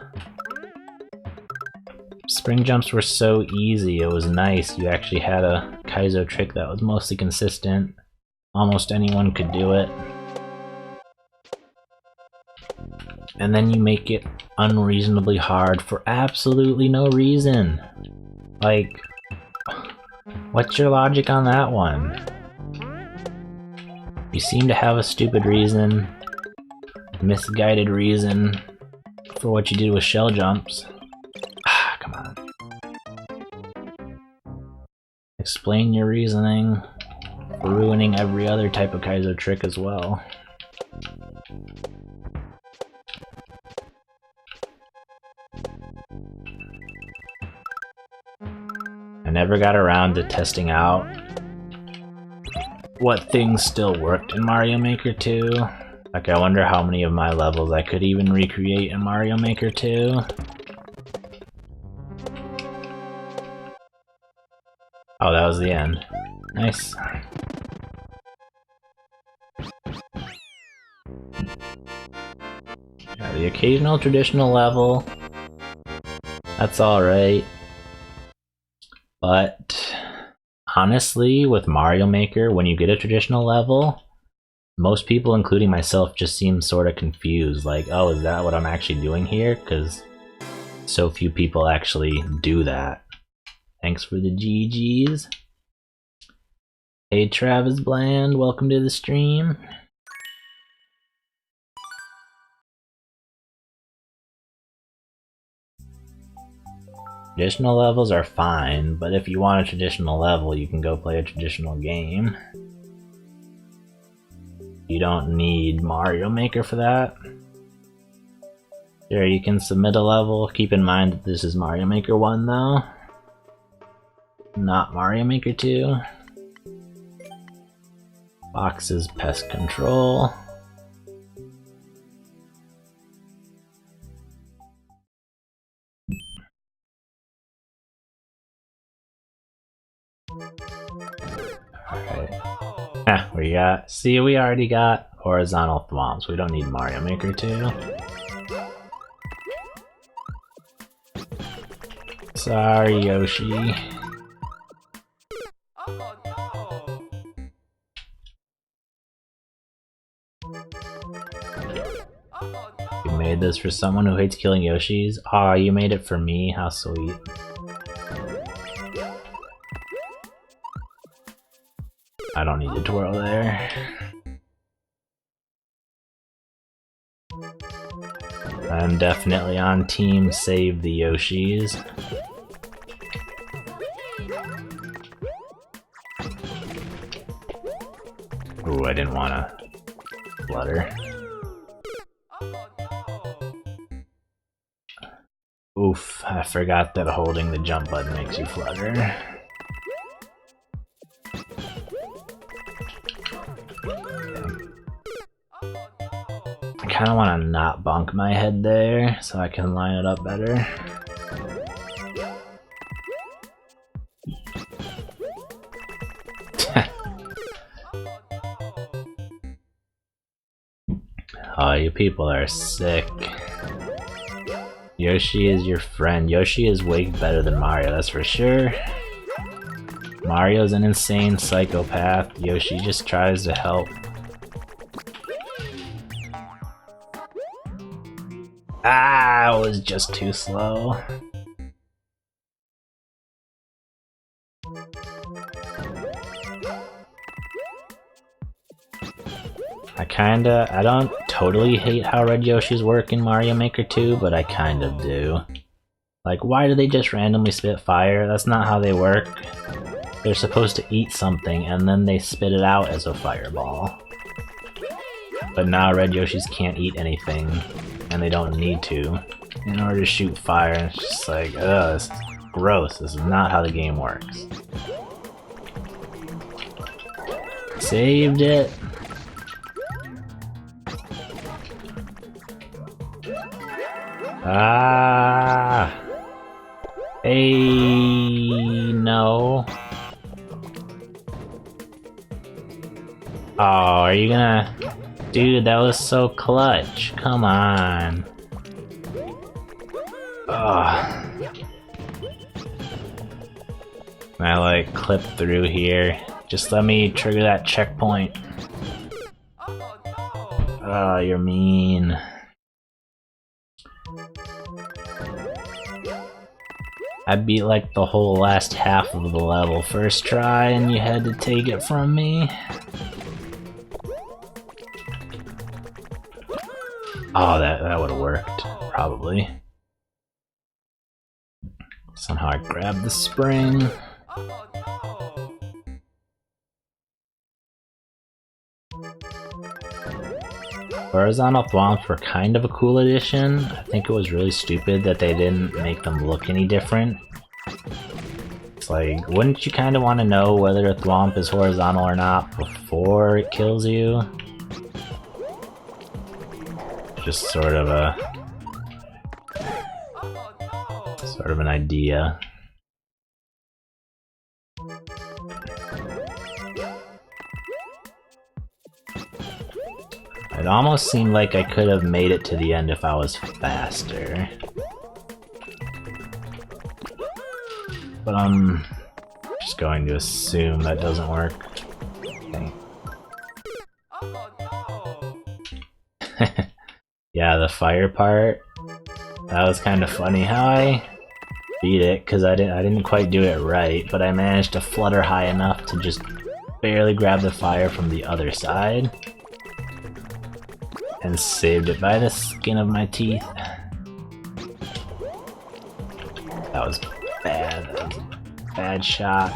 Spring jumps were so easy, it was nice. You actually had a Kaizo trick that was mostly consistent. Almost anyone could do it. And then you make it unreasonably hard for absolutely no reason. Like, what's your logic on that one? You seem to have a stupid reason, misguided reason for what you did with shell jumps. Ah, come on. Explain your reasoning for ruining every other type of Kaizo trick as well. I never got around to testing out what things still worked in Mario Maker 2. Like, I wonder how many of my levels I could even recreate in Mario Maker 2. Oh, that was the end. Nice. Yeah, the occasional traditional level. That's alright. But honestly, with Mario Maker, when you get a traditional level, most people, including myself, just seem sort of confused. Like, oh, is that what I'm actually doing here? Because so few people actually do that. Thanks for the GGs. Hey Travis Bland, welcome to the stream. Traditional levels are fine, but if you want a traditional level, you can go play a traditional game. You don't need Mario Maker for that. Sure, you can submit a level. Keep in mind that this is Mario Maker 1 though, not Mario Maker 2. Boxes pest control. Alright. We got. See, we already got horizontal thwomps. We don't need Mario Maker 2. Sorry, Yoshi. made this for someone who hates killing Yoshis. Aw, you made it for me? How sweet. I don't need to twirl there. I'm definitely on team save the Yoshis. Ooh, I didn't wanna flutter. Oof, I forgot that holding the jump button makes you flutter. I kinda wanna not bonk my head there so I can line it up better. Oh, you people are sick. Yoshi is your friend. Yoshi is way better than Mario, that's for sure. Mario's an insane psychopath. Yoshi just tries to help. Ah, I was just too slow. I don't totally hate how Red Yoshi's work in Mario Maker 2, but I kind of do. Like, why do they just randomly spit fire? That's not how they work. They're supposed to eat something and then they spit it out as a fireball. But now Red Yoshis can't eat anything, and they don't need to, in order to shoot fire, and it's just like, ugh, this is gross. This is not how the game works. Saved it! Ah! Hey, no. Oh, are you gonna... Dude, that was so clutch. Come on. Ugh. I like clip through here. Just let me trigger that checkpoint. Oh, you're mean. I beat like the whole last half of the level first try and you had to take it from me. Oh, that would have worked, probably. Somehow I grabbed the spring. Horizontal thwomps were kind of a cool addition. I think it was really stupid that they didn't make them look any different. It's like, wouldn't you kind of want to know whether a thwomp is horizontal or not before it kills you? Just sort of an idea. It almost seemed like I could have made it to the end if I was faster. But I'm just going to assume that doesn't work. Okay. Yeah, the fire part. That was kind of funny how I beat it, because I didn't quite do it right, but I managed to flutter high enough to just barely grab the fire from the other side. And saved it by the skin of my teeth. That was bad. That was a bad shot.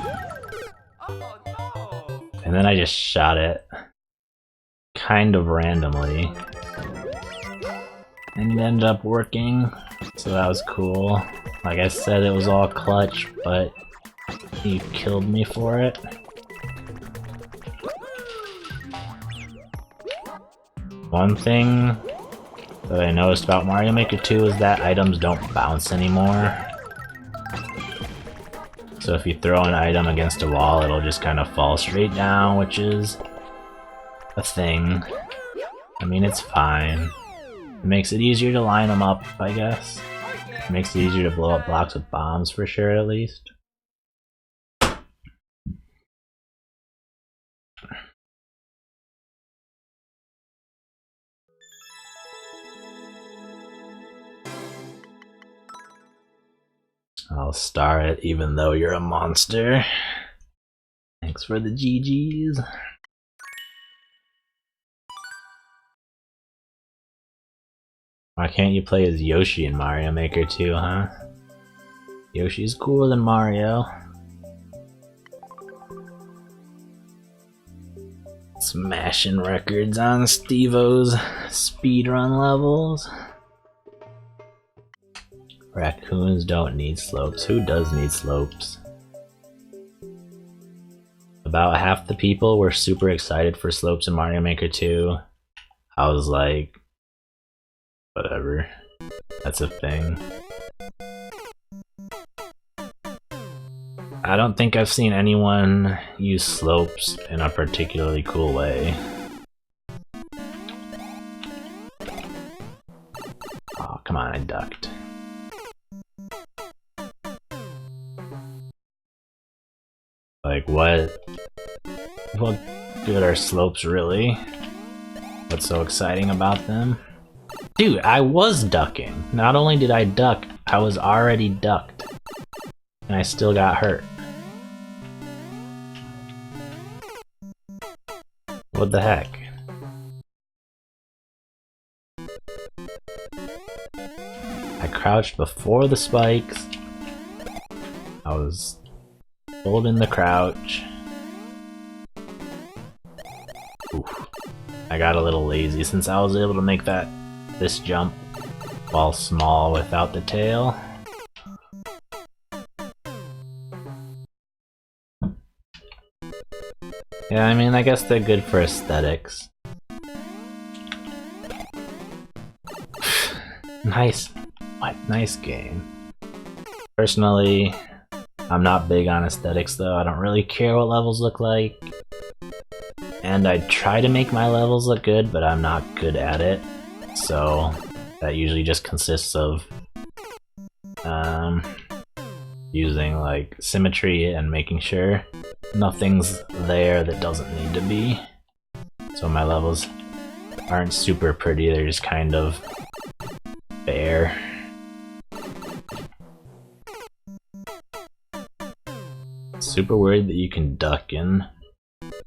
And then I just shot it. Kind of randomly. And it ended up working. So that was cool. Like I said, it was all clutch, but you killed me for it. One thing that I noticed about Mario Maker 2 is that items don't bounce anymore. So if you throw an item against a wall, it'll just kind of fall straight down, which is a thing. I mean, it's fine. It makes it easier to line them up, I guess. It makes it easier to blow up blocks with bombs, for sure, at least. I'll star it even though you're a monster. Thanks for the GGs. Why can't you play as Yoshi in Mario Maker 2, huh? Yoshi's cooler than Mario. Smashing records on Steve-O's speedrun levels. Raccoons don't need slopes. Who does need slopes? About half the people were super excited for slopes in Mario Maker 2. I was like, whatever. That's a thing. I don't think I've seen anyone use slopes in a particularly cool way. Oh, come on, I ducked. Like, what good are slopes really? What's so exciting about them? Dude, I was ducking. Not only did I duck, I was already ducked. And I still got hurt. What the heck? I crouched before the spikes. I was holding the crouch. Oof. I got a little lazy since I was able to make this jump while small without the tail. Yeah, I mean, I guess they're good for aesthetics. Nice. What? Nice game. Personally, I'm not big on aesthetics though. I don't really care what levels look like. And I try to make my levels look good, but I'm not good at it. So that usually just consists of using like symmetry and making sure nothing's there that doesn't need to be. So my levels aren't super pretty, they're just kind of bare. Super weird that you can duck in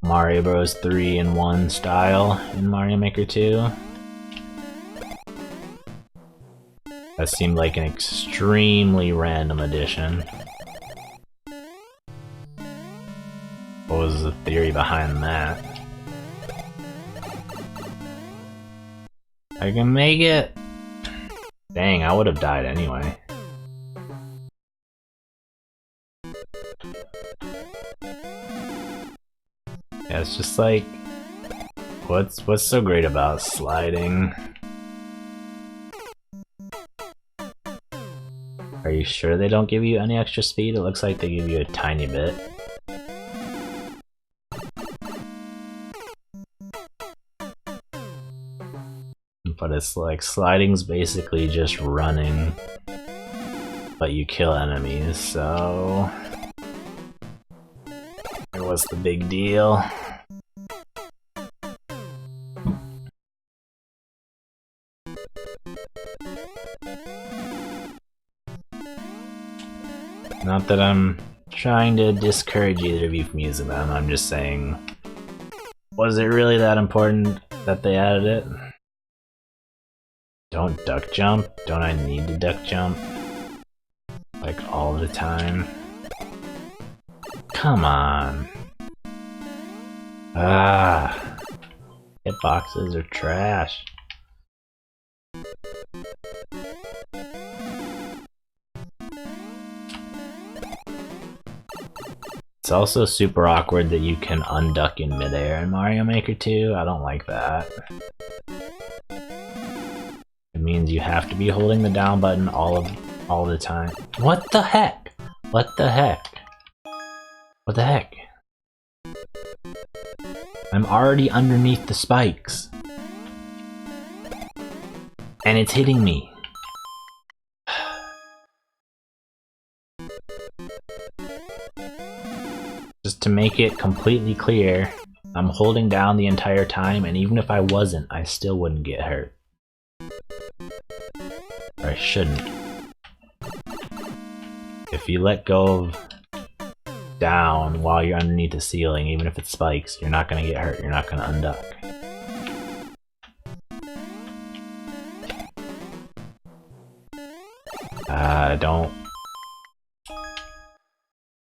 Mario Bros. 3 in 1 style in Mario Maker 2. That seemed like an extremely random addition. What was the theory behind that? I can make it! Dang, I would have died anyway. Yeah, it's just like, what's so great about sliding? Are you sure they don't give you any extra speed? It looks like they give you a tiny bit. But it's like, sliding's basically just running, but you kill enemies, so what's the big deal? Not that I'm trying to discourage either of you from using them, I'm just saying, was it really that important that they added it? Don't duck jump? Don't I need to duck jump? Like all the time? Come on! Ah! Hitboxes are trash. It's also super awkward that you can unduck in midair in Mario Maker 2. I don't like that. It means you have to be holding the down button all the time. What the heck? What the heck? What the heck? I'm already underneath the spikes. And it's hitting me. Just to make it completely clear, I'm holding down the entire time, and even if I wasn't, I still wouldn't get hurt. Or I shouldn't. If you let go of down while you're underneath the ceiling, even if it spikes, you're not gonna get hurt, you're not gonna unduck.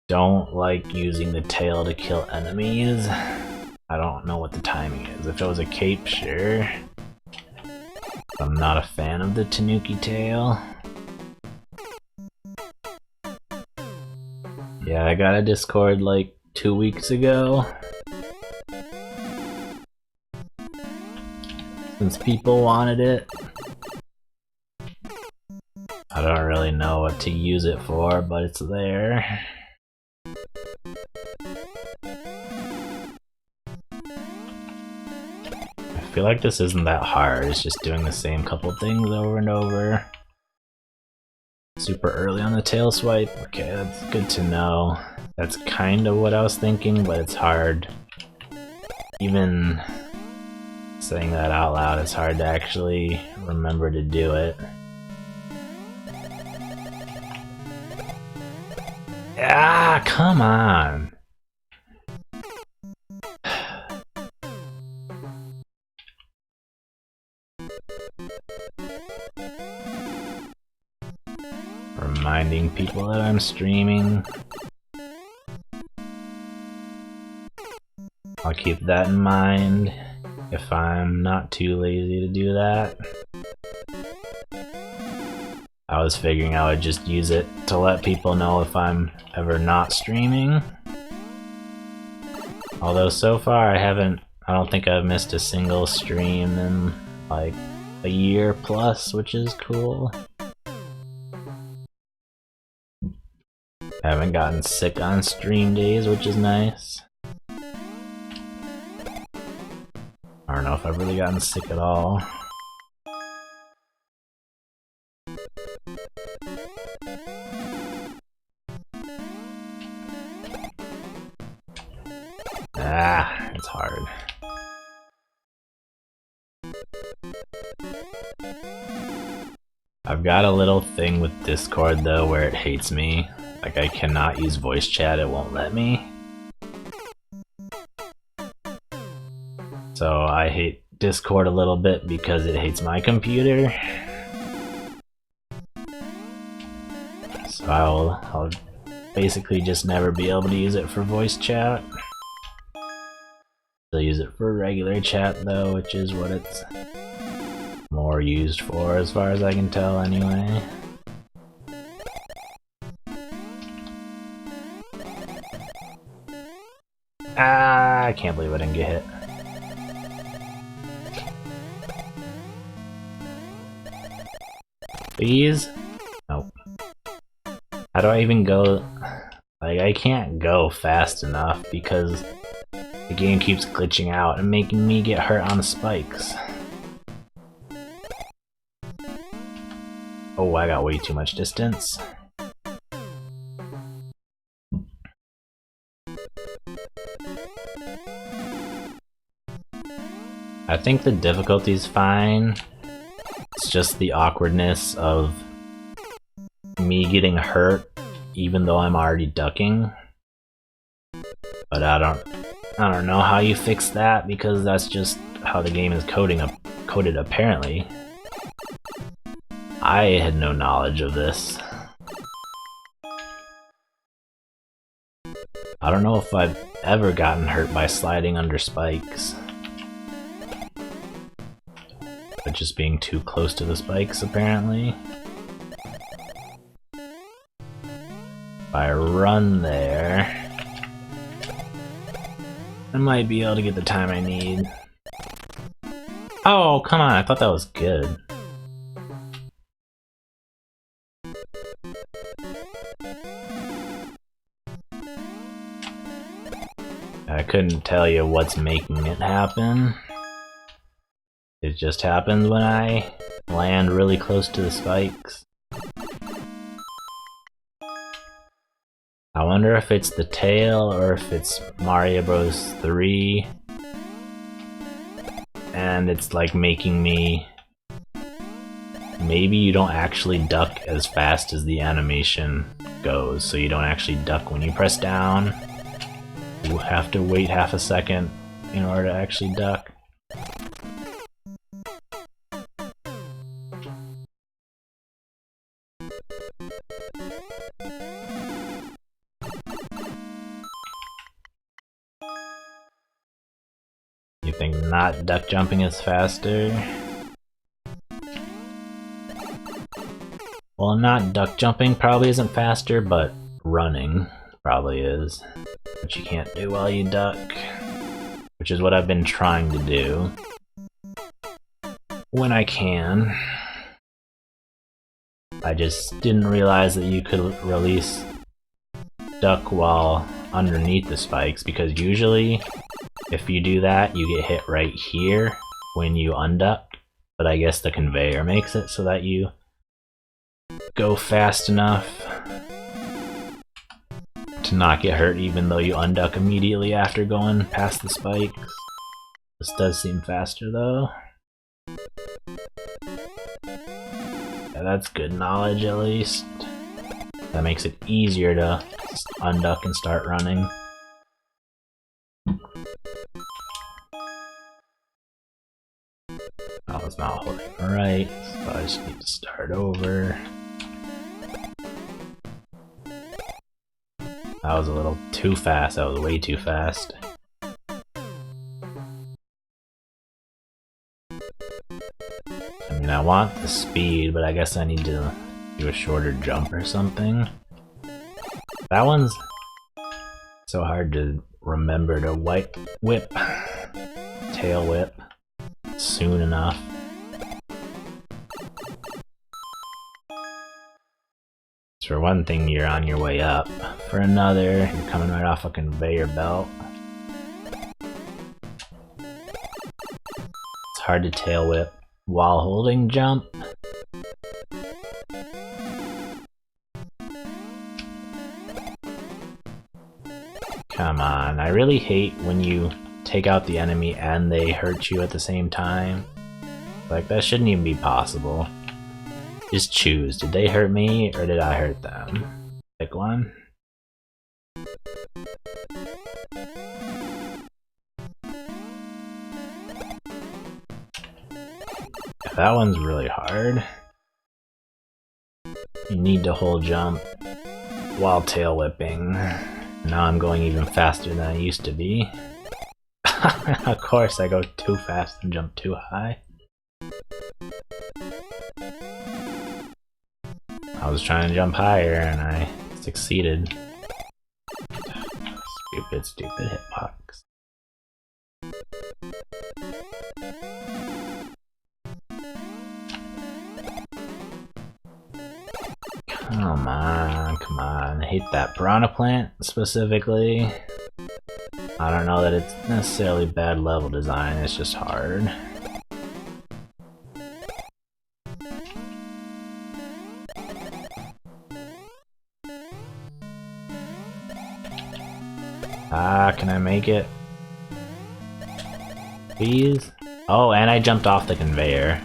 Don't like using the tail to kill enemies. I don't know what the timing is. If it was a cape, sure. I'm not a fan of the Tanuki tail. Yeah, I got a Discord like 2 weeks ago. Since people wanted it. I don't really know what to use it for, but it's there. I feel like this isn't that hard, it's just doing the same couple things over and over. Super early on the tail swipe, okay, that's good to know. That's kind of what I was thinking, but it's hard. Even saying that out loud, it's hard to actually remember to do it. Ah, come on! Reminding people that I'm streaming. I'll keep that in mind if I'm not too lazy to do that. I was figuring I would just use it to let people know if I'm ever not streaming. Although so far I don't think I've missed a single stream in like a year plus, which is cool. I haven't gotten sick on stream days, which is nice. I don't know if I've really gotten sick at all. Ah, it's hard. I've got a little thing with Discord though where it hates me. Like I cannot use voice chat, it won't let me. So I hate Discord a little bit because it hates my computer. So I'll basically just never be able to use it for voice chat. Still use it for regular chat though, which is what it's more used for as far as I can tell anyway. Ah, I can't believe I didn't get hit. Please? Nope. How do I even go? Like, I can't go fast enough because the game keeps glitching out and making me get hurt on the spikes. Oh, I got way too much distance. I think the difficulty's fine. It's just the awkwardness of me getting hurt even though I'm already ducking. But I don't know how you fix that because that's just how the game is coded apparently. I had no knowledge of this. I don't know if I've ever gotten hurt by sliding under spikes. But just being too close to the spikes, apparently. If I run there, I might be able to get the time I need. Oh, come on, I thought that was good. I couldn't tell you what's making it happen. It just happens when I land really close to the spikes. I wonder if it's the tail or if it's Mario Bros. 3. And it's like making me... Maybe you don't actually duck as fast as the animation goes, so you don't actually duck when you press down. You have to wait half a second in order to actually duck. You think not duck jumping is faster? Well, not duck jumping probably isn't faster, but running probably is. Which you can't do while you duck. Which is what I've been trying to do. When I can. I just didn't realize that you could release duck while underneath the spikes, because usually if you do that, you get hit right here when you unduck. But I guess the conveyor makes it so that you go fast enough to not get hurt even though you unduck immediately after going past the spikes. This does seem faster though. Yeah, that's good knowledge at least. That makes it easier to unduck and start running. I was not holding right, so I just need to start over. That was a little too fast, that was way too fast. I mean, I want the speed, but I guess I need to do a shorter jump or something. That one's so hard to remember to whip, tail whip soon enough. For one thing, you're on your way up. For another, you're coming right off a conveyor belt. It's hard to tail whip while holding jump. Come on, I really hate when you take out the enemy and they hurt you at the same time. Like, that shouldn't even be possible. Just choose, did they hurt me or did I hurt them? Pick one. Yeah, that one's really hard. You need to hold jump while tail whipping. Now I'm going even faster than I used to be. Of course I go too fast and jump too high. I was trying to jump higher and I succeeded. Stupid hitbox. Come on. I hate that piranha plant specifically. I don't know that it's necessarily bad level design, it's just hard. Can I make it? Please? Oh, and I jumped off the conveyor.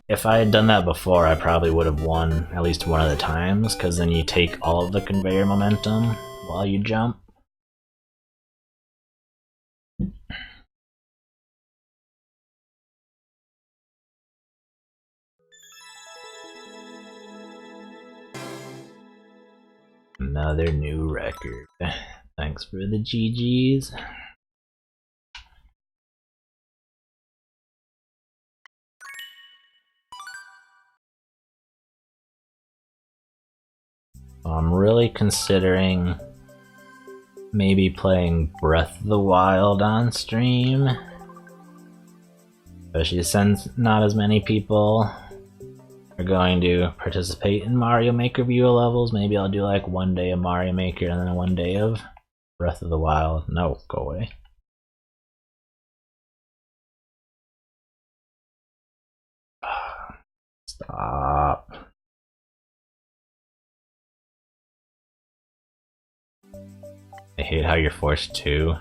If I had done that before, I probably would have won at least one of the times, because then you take all of the conveyor momentum while you jump. Another new record. Thanks for the GGs. I'm really considering maybe playing Breath of the Wild on stream. Especially since not as many people are going to participate in Mario Maker viewer levels. Maybe I'll do like one day of Mario Maker and then one day of Breath of the Wild. No, go away. Stop. I hate how you're forced to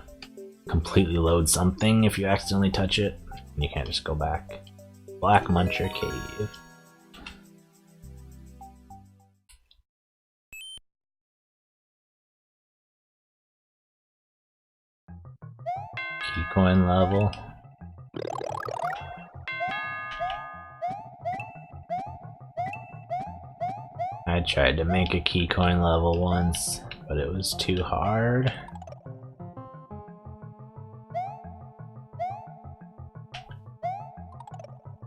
completely load something if you accidentally touch it. You can't just go back. Black Muncher Cave. coin level. I tried to make a key coin level once, but it was too hard.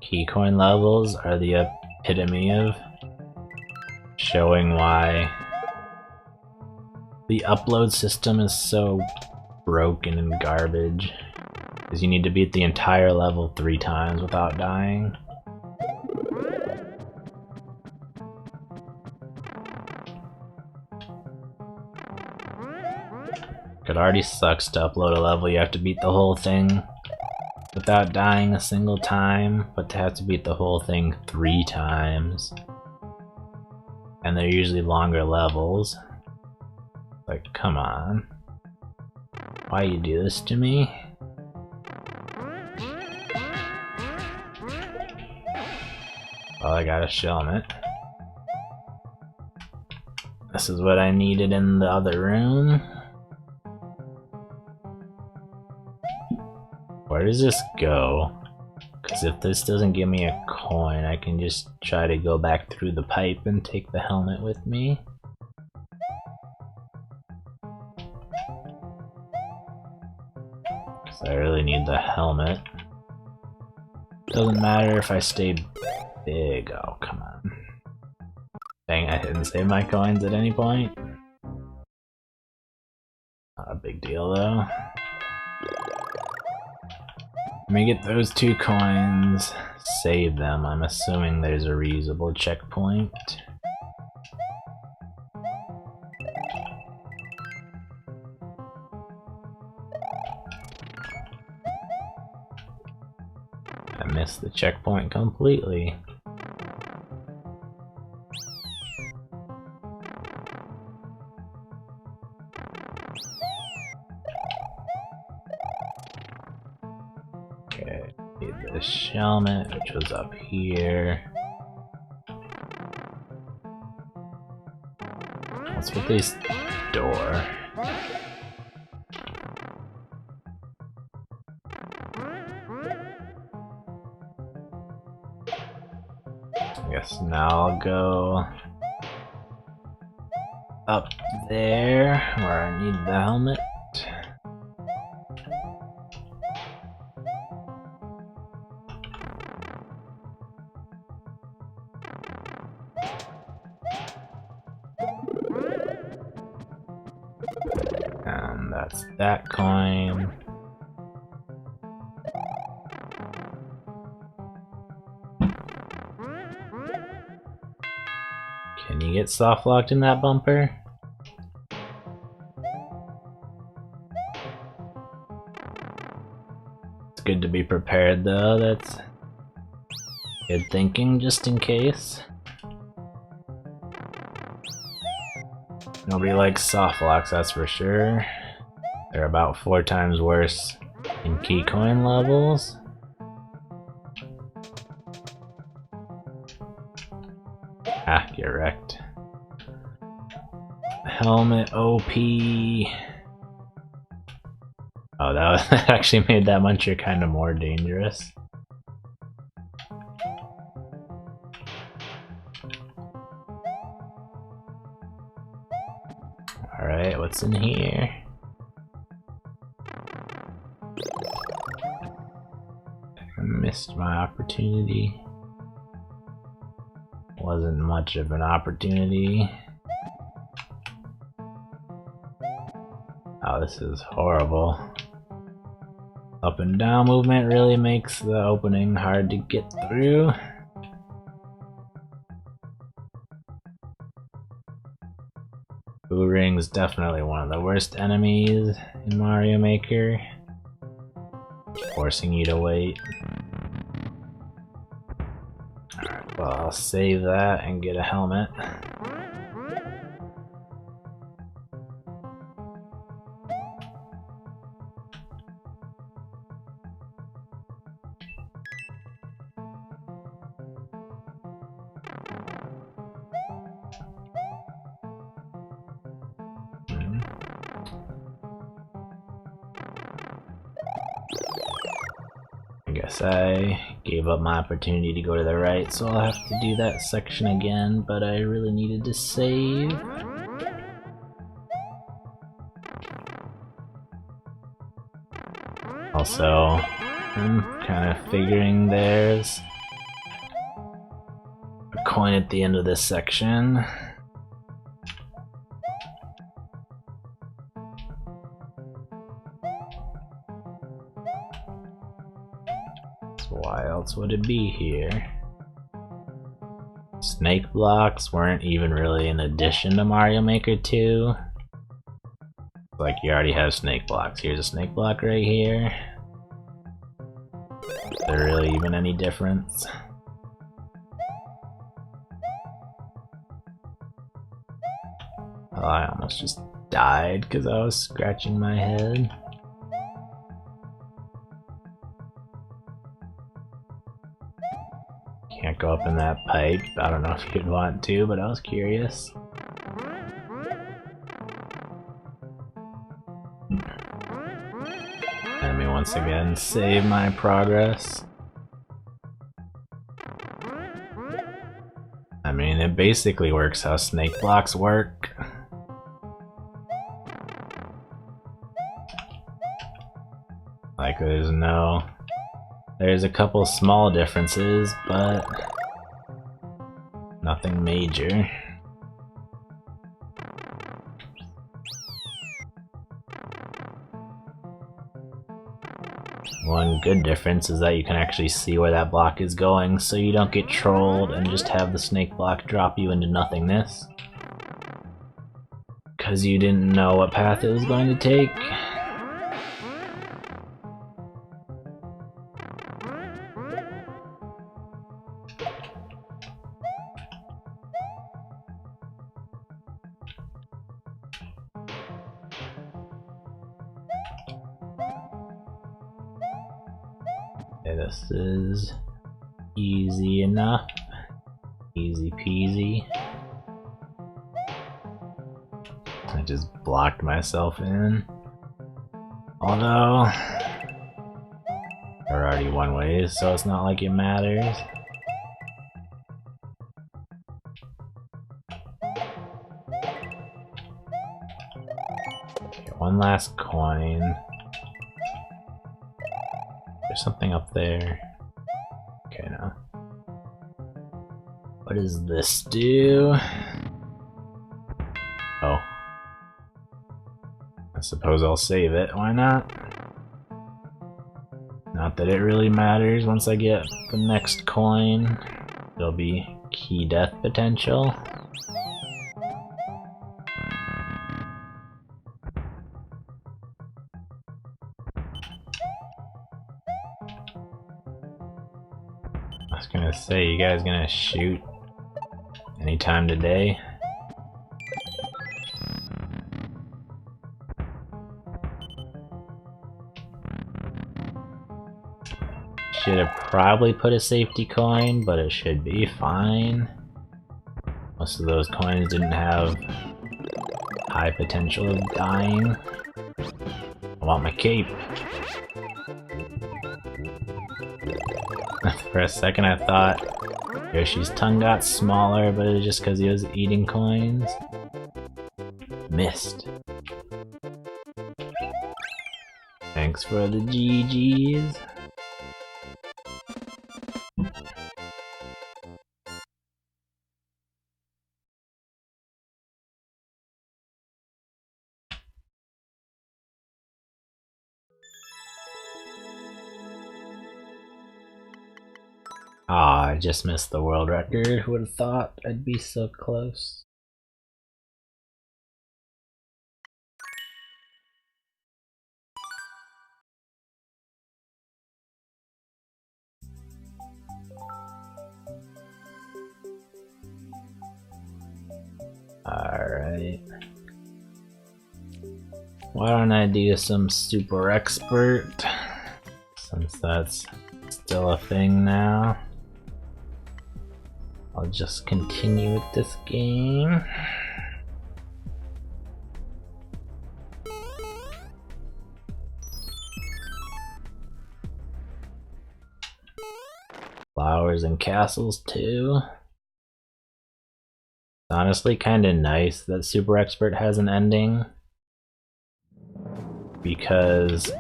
Key coin levels are the epitome of showing why the upload system is so broken and garbage. Because you need to beat the entire level 3 times without dying. It already sucks to upload a level, you have to beat the whole thing without dying a single time, but to have to beat the whole thing 3 times. And they're usually longer levels. Like, come on. Why you do this to me? Well, I got a helmet. This is what I needed in the other room. Where does this go? Because if this doesn't give me a coin, I can just try to go back through the pipe and take the helmet with me. Because I really need the helmet. Doesn't matter if I stay big. Oh, come on. Dang, I didn't save my coins at any point. Not a big deal though. Let me get those 2 coins, save them. I'm assuming there's a reusable checkpoint. I missed the checkpoint completely. Okay, need this helmet, which was up here. What's with this door? I guess now I'll go up there where I need the helmet. And that's that coin. Can you get soft locked in that bumper? It's good to be prepared though, that's good thinking just in case. Nobody likes soft locks, that's for sure. They're about 4 times worse in key coin levels. Ah, get wrecked. Helmet OP. Oh, that actually made that muncher kind of more dangerous. Alright, what's in here? I missed my opportunity. Wasn't much of an opportunity. Oh, this is horrible. Up and down movement really makes the opening hard to get through. Boomerang's definitely one of the worst enemies in Mario Maker. Forcing you to wait. Alright, well I'll save that and get a helmet. Guess I gave up my opportunity to go to the right, so I'll have to do that section again, but I really needed to save. Also, I'm kind of figuring there's a coin at the end of this section. So why else would it be here? Snake blocks weren't even really an addition to Mario Maker 2. Like, you already have snake blocks. Here's a snake block right here. Is there really even any difference? Oh, I almost just died because I was scratching my head. Can't go up in that pipe. I don't know if you'd want to, but I was curious. Let me once again save my progress. I mean, it basically works how snake blocks work. Like, there's a couple small differences, but nothing major. One good difference is that you can actually see where that block is going, so you don't get trolled and just have the snake block drop you into nothingness. Because you didn't know what path it was going to take. Okay, this is easy enough. Easy peasy. I just blocked myself in. Although, we're already one way, so it's not like it matters. Okay, one last coin. There's something up there. Okay, now. What does this do? Oh. I suppose I'll save it. Why not? Not that it really matters. Once I get the next coin, there'll be key death potential. I was gonna say, you guys gonna shoot anytime today? Should have probably put a safety coin, but it should be fine. Most of those coins didn't have high potential of dying. I want my cape. For a second I thought Yoshi's tongue got smaller, but it was just because he was eating coins. Missed. Thanks for the GGs. Ah, I just missed the world record. Who would have thought I'd be so close? Alright. Why don't I do some super expert? Since that's still a thing now. I'll just continue with this game. Flowers and castles too. It's honestly kind of nice that Super Expert has an ending, because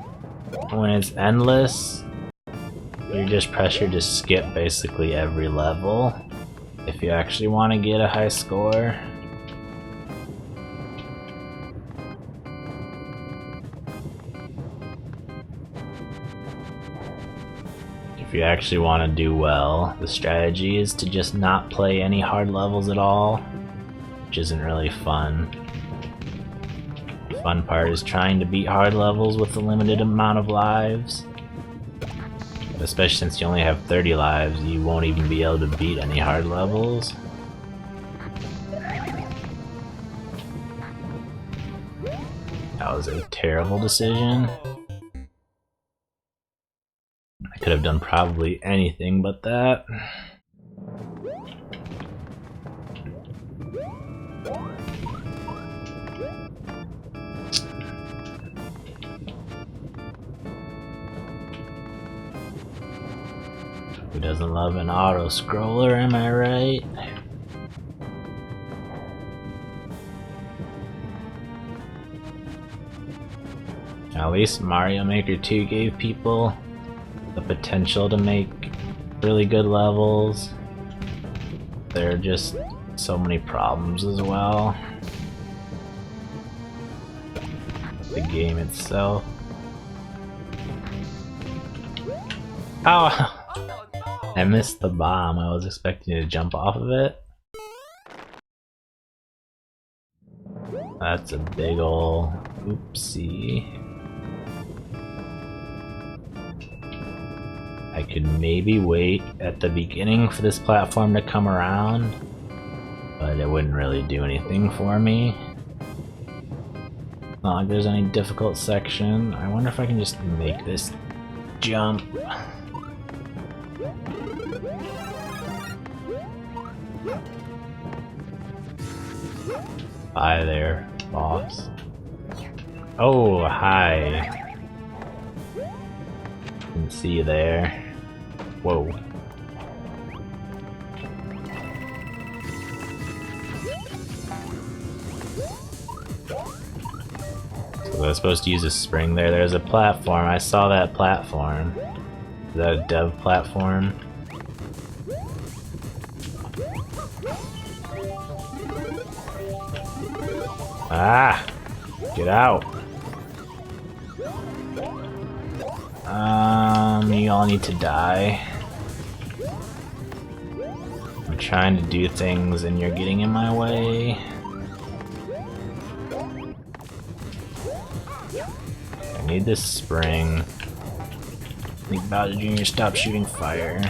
when it's endless, you're just pressured to skip basically every level if you actually want to get a high score. If you actually want to do well, the strategy is to just not play any hard levels at all, which isn't really fun. The fun part is trying to beat hard levels with a limited amount of lives. Especially since you only have 30 lives, you won't even be able to beat any hard levels. That was a terrible decision. I could have done probably anything but that. Who doesn't love an auto-scroller, am I right? At least Mario Maker 2 gave people the potential to make really good levels. There are just so many problems as well. The game itself. Oh! I missed the bomb. I was expecting to jump off of it. That's a big ol' oopsie. I could maybe wait at the beginning for this platform to come around, but it wouldn't really do anything for me. Not like there's any difficult section. I wonder if I can just make this jump. Hi there, boss. Oh, hi. Can see you there. Whoa. So I was supposed to use a spring there. There's a platform. I saw that platform. Is that a dev platform? Ah! Get out! You all need to die. I'm trying to do things and you're getting in my way. I need this spring. I need Bowser Jr. stop shooting fire.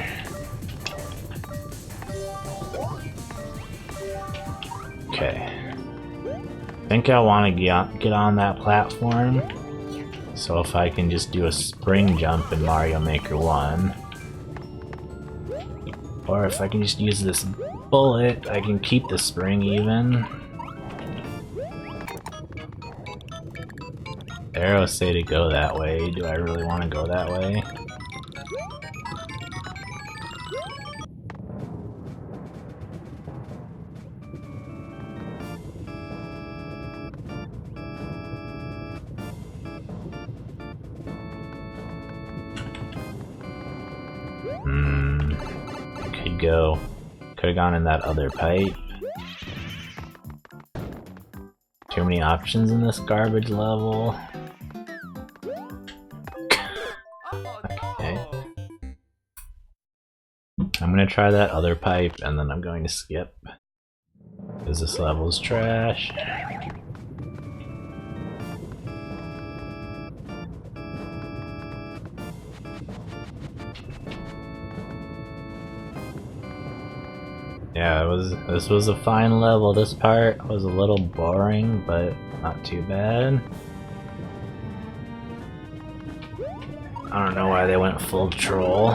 Okay. I think I want to get on that platform. So if I can just do a spring jump in Mario Maker 1, or if I can just use this bullet, I can keep the spring even. Arrows say to go that way. Do I really want to go that way? Could have gone in that other pipe. Too many options in this garbage level. Okay. I'm gonna try that other pipe and then I'm going to skip, because this level's trash. Yeah, this was a fine level. This part was a little boring, but not too bad. I don't know why they went full troll.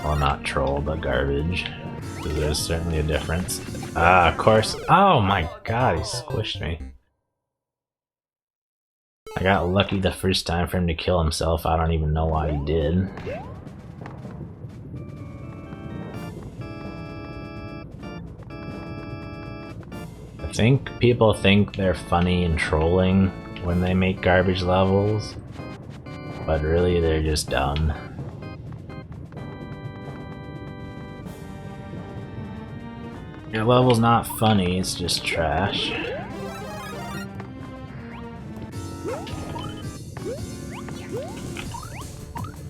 Well, not troll, but garbage. Because there's certainly a difference. Ah, of course. Oh my god, he squished me. I got lucky the first time for him to kill himself. I don't even know why he did. think people think they're funny and trolling when they make garbage levels, but really they're just dumb. Your level's not funny, it's just trash.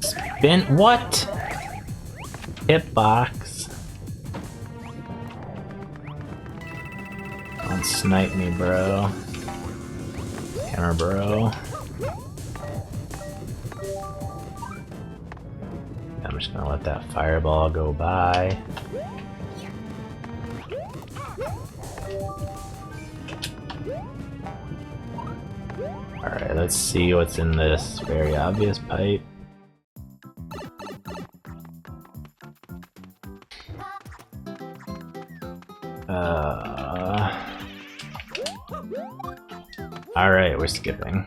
Spin— what? Hitbox. Don't snipe me, bro. Hammer, bro. I'm just gonna let that fireball go by. Alright, let's see what's in this very obvious pipe. Alright, we're skipping.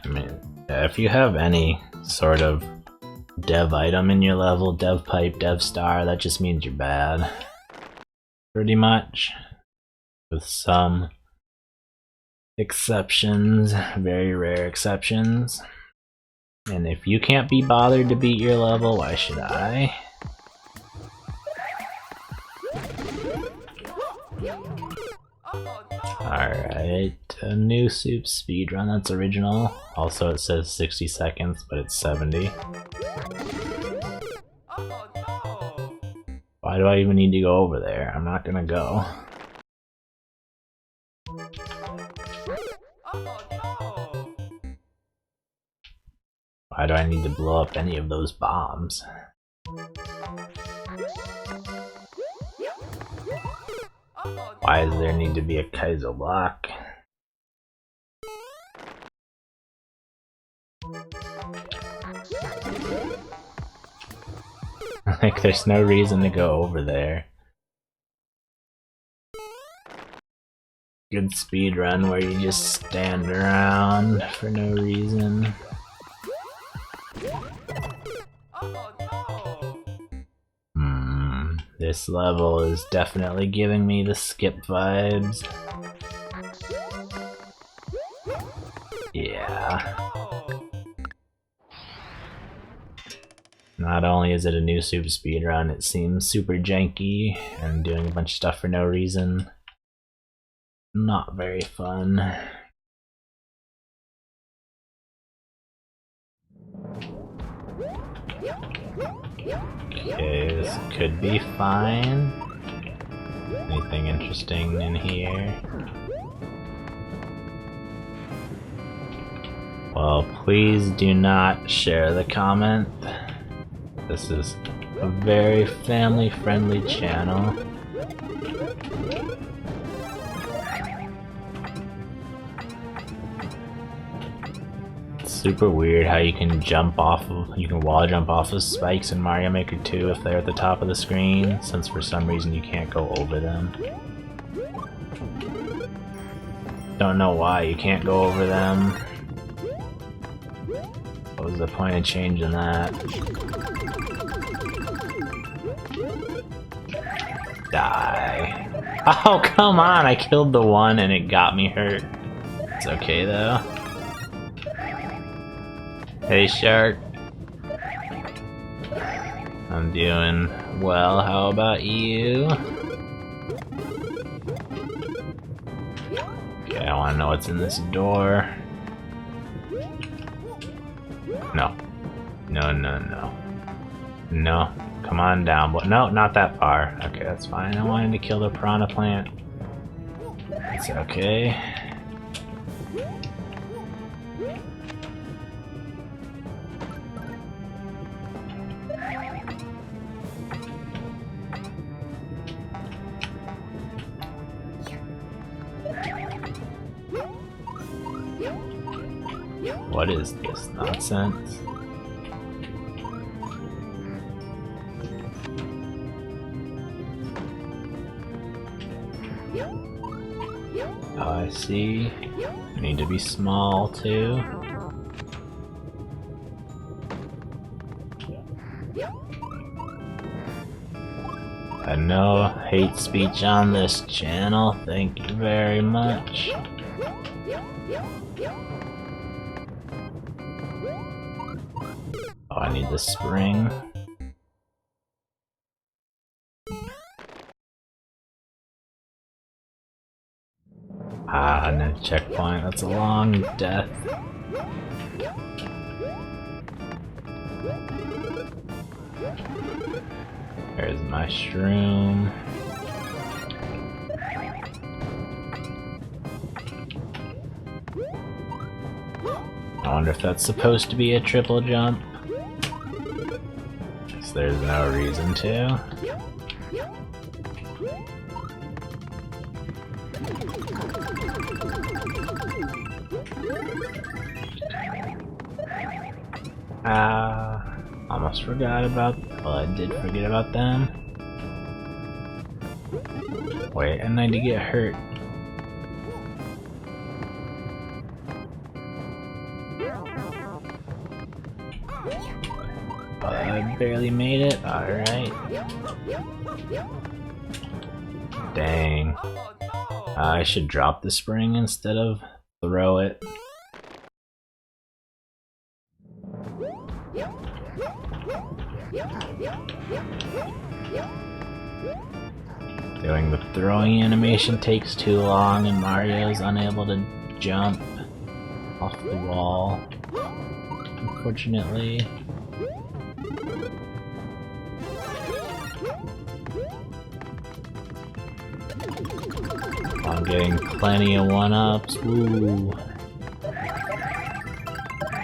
I mean, if you have any sort of dev item in your level, dev pipe, dev star, that just means you're bad. Pretty much. With some exceptions, very rare exceptions. And if you can't be bothered to beat your level, why should I? Alright, a new soup speedrun, that's original. Also it says 60 seconds, but it's 70. Why do I even need to go over there? I'm not gonna go. Why do I need to blow up any of those bombs? Why does there need to be a Kaizo block? Like, there's no reason to go over there. Good speedrun where you just stand around for no reason. This level is definitely giving me the skip vibes. Yeah. Not only is it a new super speedrun, it seems super janky and doing a bunch of stuff for no reason. Not very fun. Okay, this could be fine. Anything interesting in here? Well, please do not share the comment. This is a very family-friendly channel. Super weird how you can jump off of— you can wall jump off of spikes in Mario Maker 2 if they're at the top of the screen, since for some reason you can't go over them. Don't know why you can't go over them. What was the point of changing that? Die. Oh, come on! I killed the one and it got me hurt. It's okay though. Hey Shark. I'm doing well, how about you? Okay, I wanna know what's in this door. No. No, no, no. No. Come on down. No, not that far. Okay, that's fine. I wanted to kill the piranha plant. It's okay. What is this nonsense? Oh, I see. I need to be small too. No hate speech on this channel, thank you very much. Oh, I need the spring. Ah, no checkpoint, that's a long death. There's my shroom. I wonder if that's supposed to be a triple jump. So there's no reason to. Almost forgot about. Well, I did forget about them. Wait, and I did get hurt. I barely made it. Alright. Dang. I should drop the spring instead of throw it. Doing the throwing animation takes too long and Mario's unable to jump off the wall, unfortunately. I'm getting plenty of one-ups. Woo!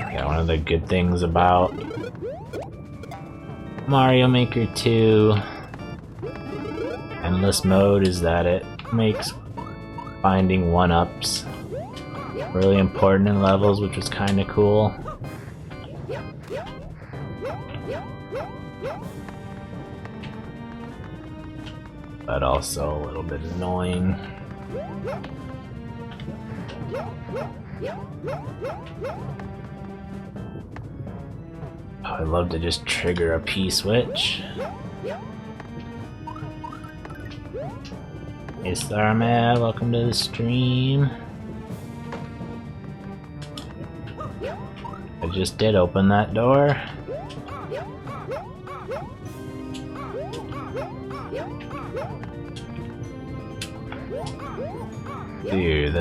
Yeah, one of the good things about Mario Maker 2 Endless Mode is that it makes finding one-ups really important in levels, which was kinda cool. But also a little bit annoying. I'd love to just trigger a P-switch. Hey Starman, welcome to the stream. I just did open that door. Dude,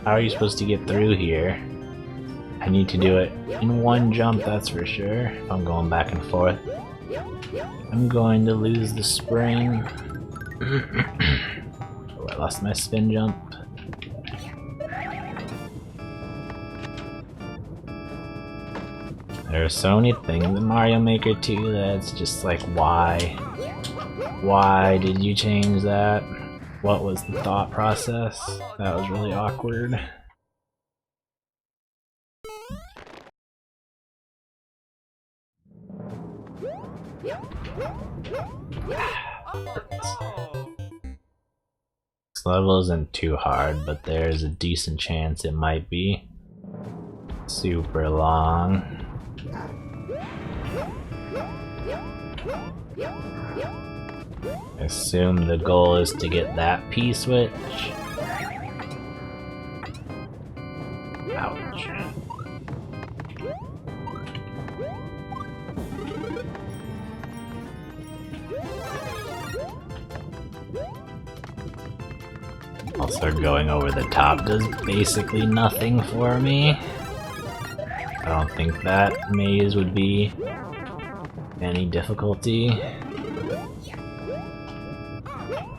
how are you supposed to get through here? I need to do it in one jump, that's for sure. If I'm going back and forth, I'm going to lose the spring. Oh, I lost my spin jump. There are so many things in Mario Maker 2 that's just like, why? Why did you change that? What was the thought process? That was really awkward. This level isn't too hard, but there's a decent chance it might be super long. I assume the goal is to get that P-switch. Ouch. Also, going over the top does basically nothing for me. I don't think that maze would be any difficulty.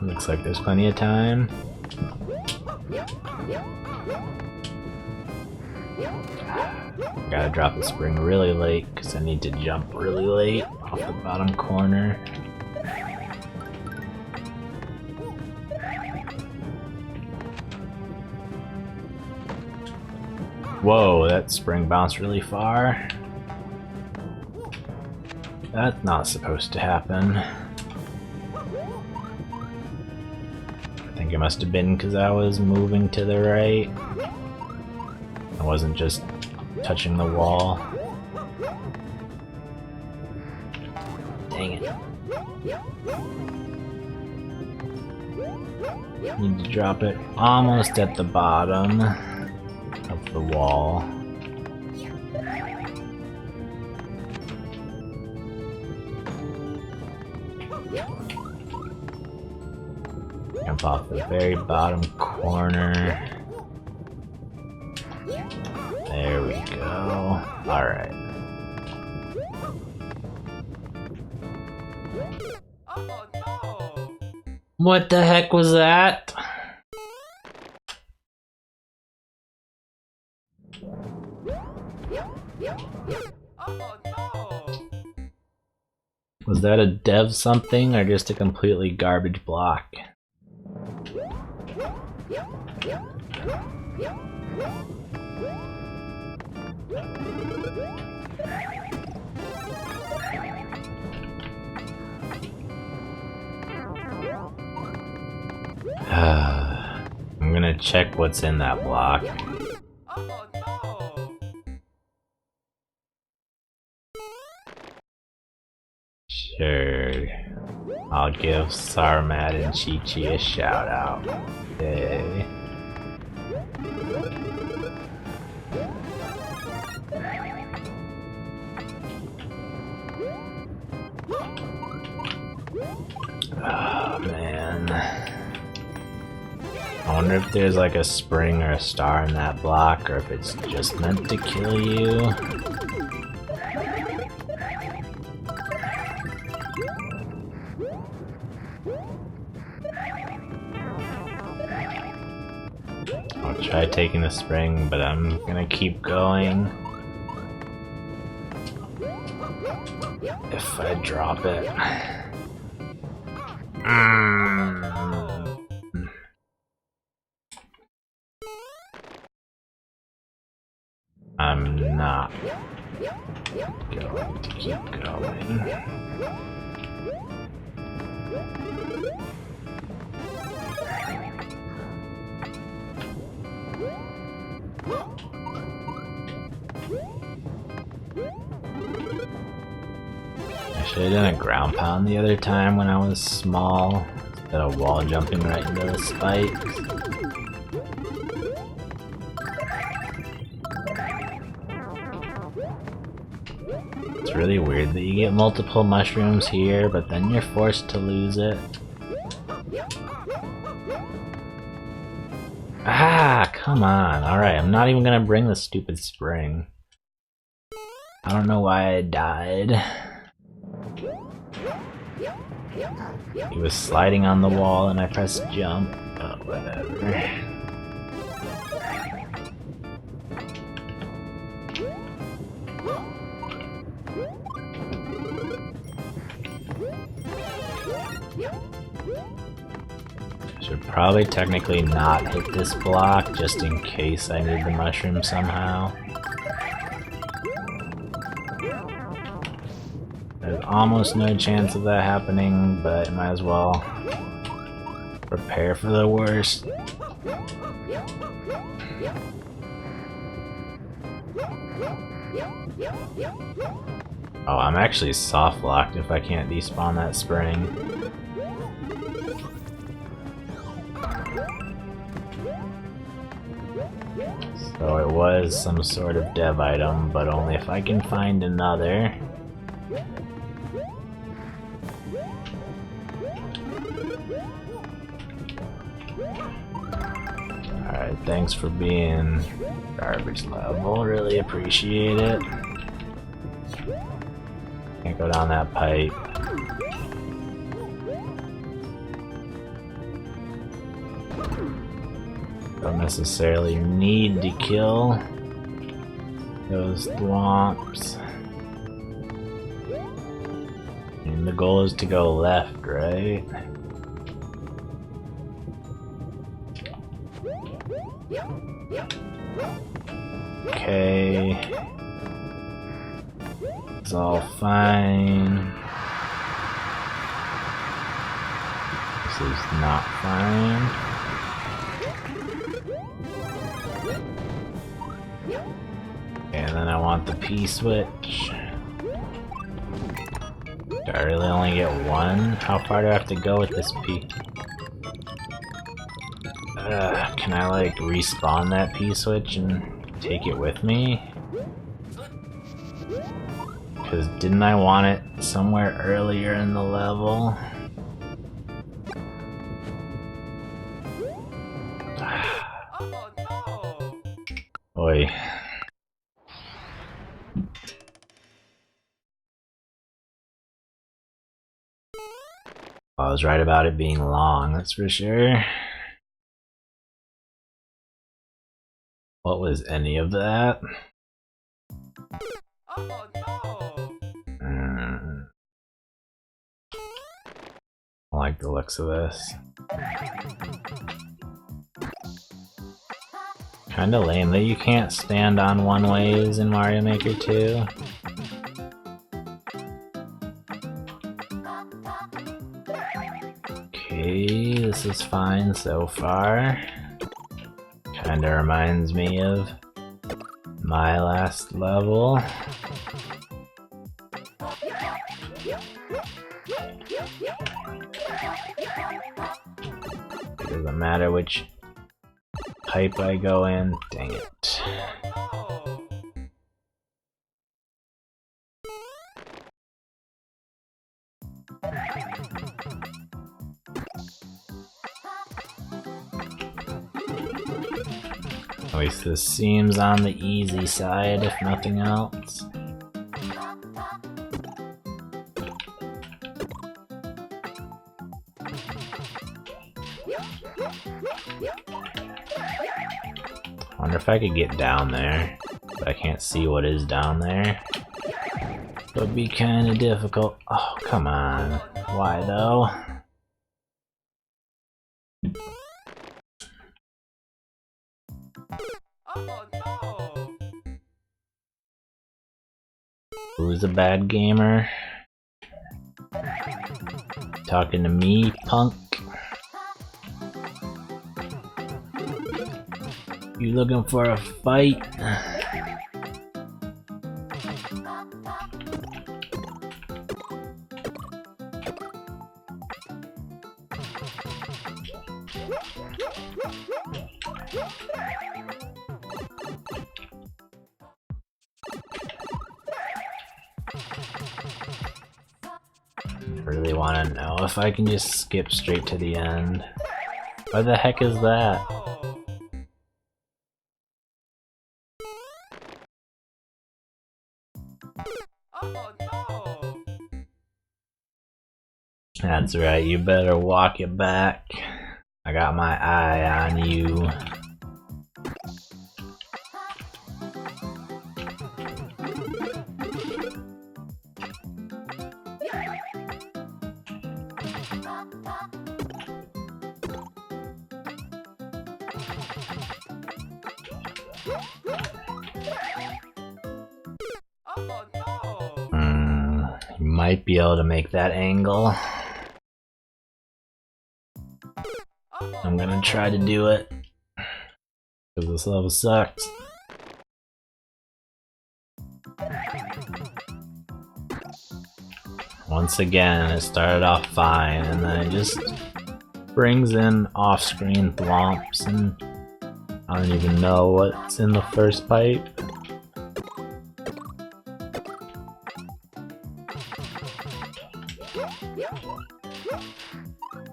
Looks like there's plenty of time. Gotta drop the spring really late because I need to jump really late off the bottom corner. Whoa, that spring bounced really far. That's not supposed to happen. I think it must have been because I was moving to the right. I wasn't just touching the wall. Dang it. Need to drop it almost at the bottom of the wall. Jump off the very bottom corner. There we go. Alright. Oh no! What the heck was that? Oh no! Was that a dev something or just a completely garbage block? I'm gonna check what's in that block. Oh no! Sure. I'll give Sarmat and Chi-Chi a shout out. Yay. Oh man. I wonder if there's like a spring or a star in that block, or if it's just meant to kill you. I'll try taking the spring, but I'm gonna keep going. If I drop it. I'm not going to keep going. I should have done a ground pound the other time when I was small, instead of wall jumping right into the spikes. It's really weird that you get multiple mushrooms here, but then you're forced to lose it. Ah, come on. Alright, I'm not even gonna bring the stupid spring. I don't know why I died. He was sliding on the wall and I pressed jump. Oh, whatever. Should probably technically not hit this block just in case I need the mushroom somehow. There's almost no chance of that happening, but I might as well prepare for the worst. Oh, I'm actually soft locked if I can't despawn that spring. So it was some sort of dev item, but only if I can find another. Alright, thanks for being garbage level, really appreciate it. Can't go down that pipe. Don't necessarily need to kill those thwomps. And the goal is to go left, right? Okay. It's all fine. This is not fine. And then I want the P-switch. Do I really only get one? How far do I have to go with this P? Can I like respawn that P-switch and take it with me? Because didn't I want it somewhere earlier in the level? Oh no! Oi. I was right about it being long, that's for sure. What was any of that? Oh no! I like the looks of this. Kinda lame that you can't stand on one-ways in Mario Maker 2. Okay, this is fine so far. Kinda reminds me of my last level. It doesn't matter which pipe I go in. Dang it. Oh At least this seems on the easy side, if nothing else. I wonder if I could get down there, but I can't see what is down there. It would be kind of difficult. Oh, come on. Why though? no! Who's a bad gamer? Talking to me, punk? You looking for a fight? I really want to know if I can just skip straight to the end. What the heck is that? Oh no! That's right, you better walk it back. I got my eye on you. Oh no! You might be able to make that angle. I'm gonna try to do it. Because this level sucks. Once again, it started off fine, and then it just brings in off-screen thwomps, and I don't even know what's in the first pipe.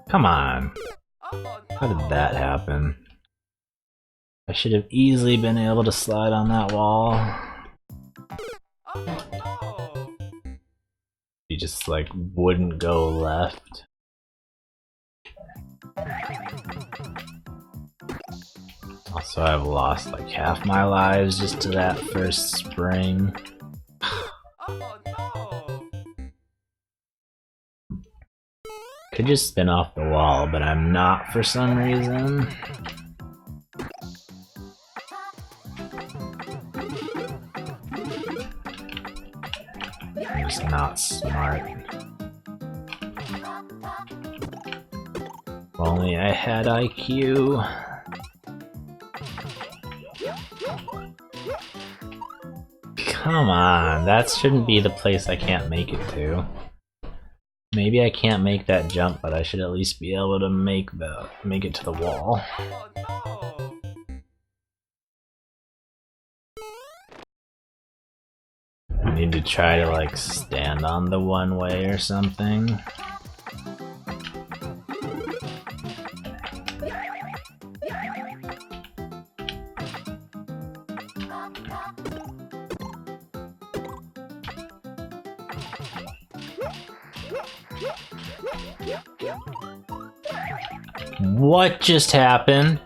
Come on. How did that happen? I should have easily been able to slide on that wall. He just like wouldn't go left. Also, I've lost like half my lives just to that first spring. Could just spin off the wall, but I'm not for some reason. I'm just not smart. If only I had IQ. Come on, that shouldn't be the place I can't make it to. Maybe I can't make that jump, but I should at least be able to make it to the wall. Oh no! I need to try to like stand on the one way or something. What just happened?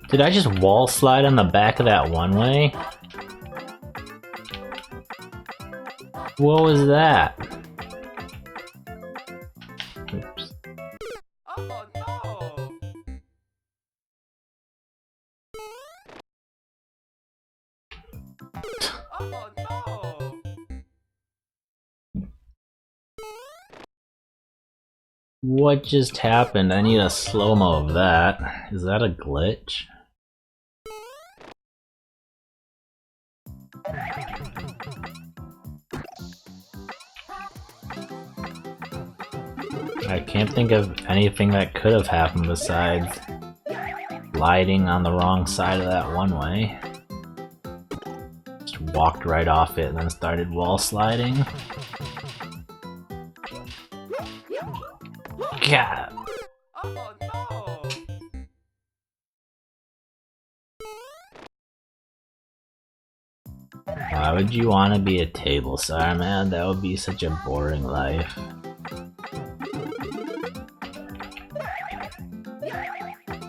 Did I just wall slide on the back of that one way? What was that? Oops. Oh no! Oh no! What just happened? I need a slow-mo of that. Is that a glitch? I can't think of anything that could have happened besides sliding on the wrong side of that one way. Just walked right off it and then started wall sliding. God. Oh no! Why would you want to be a table star, man? That would be such a boring life.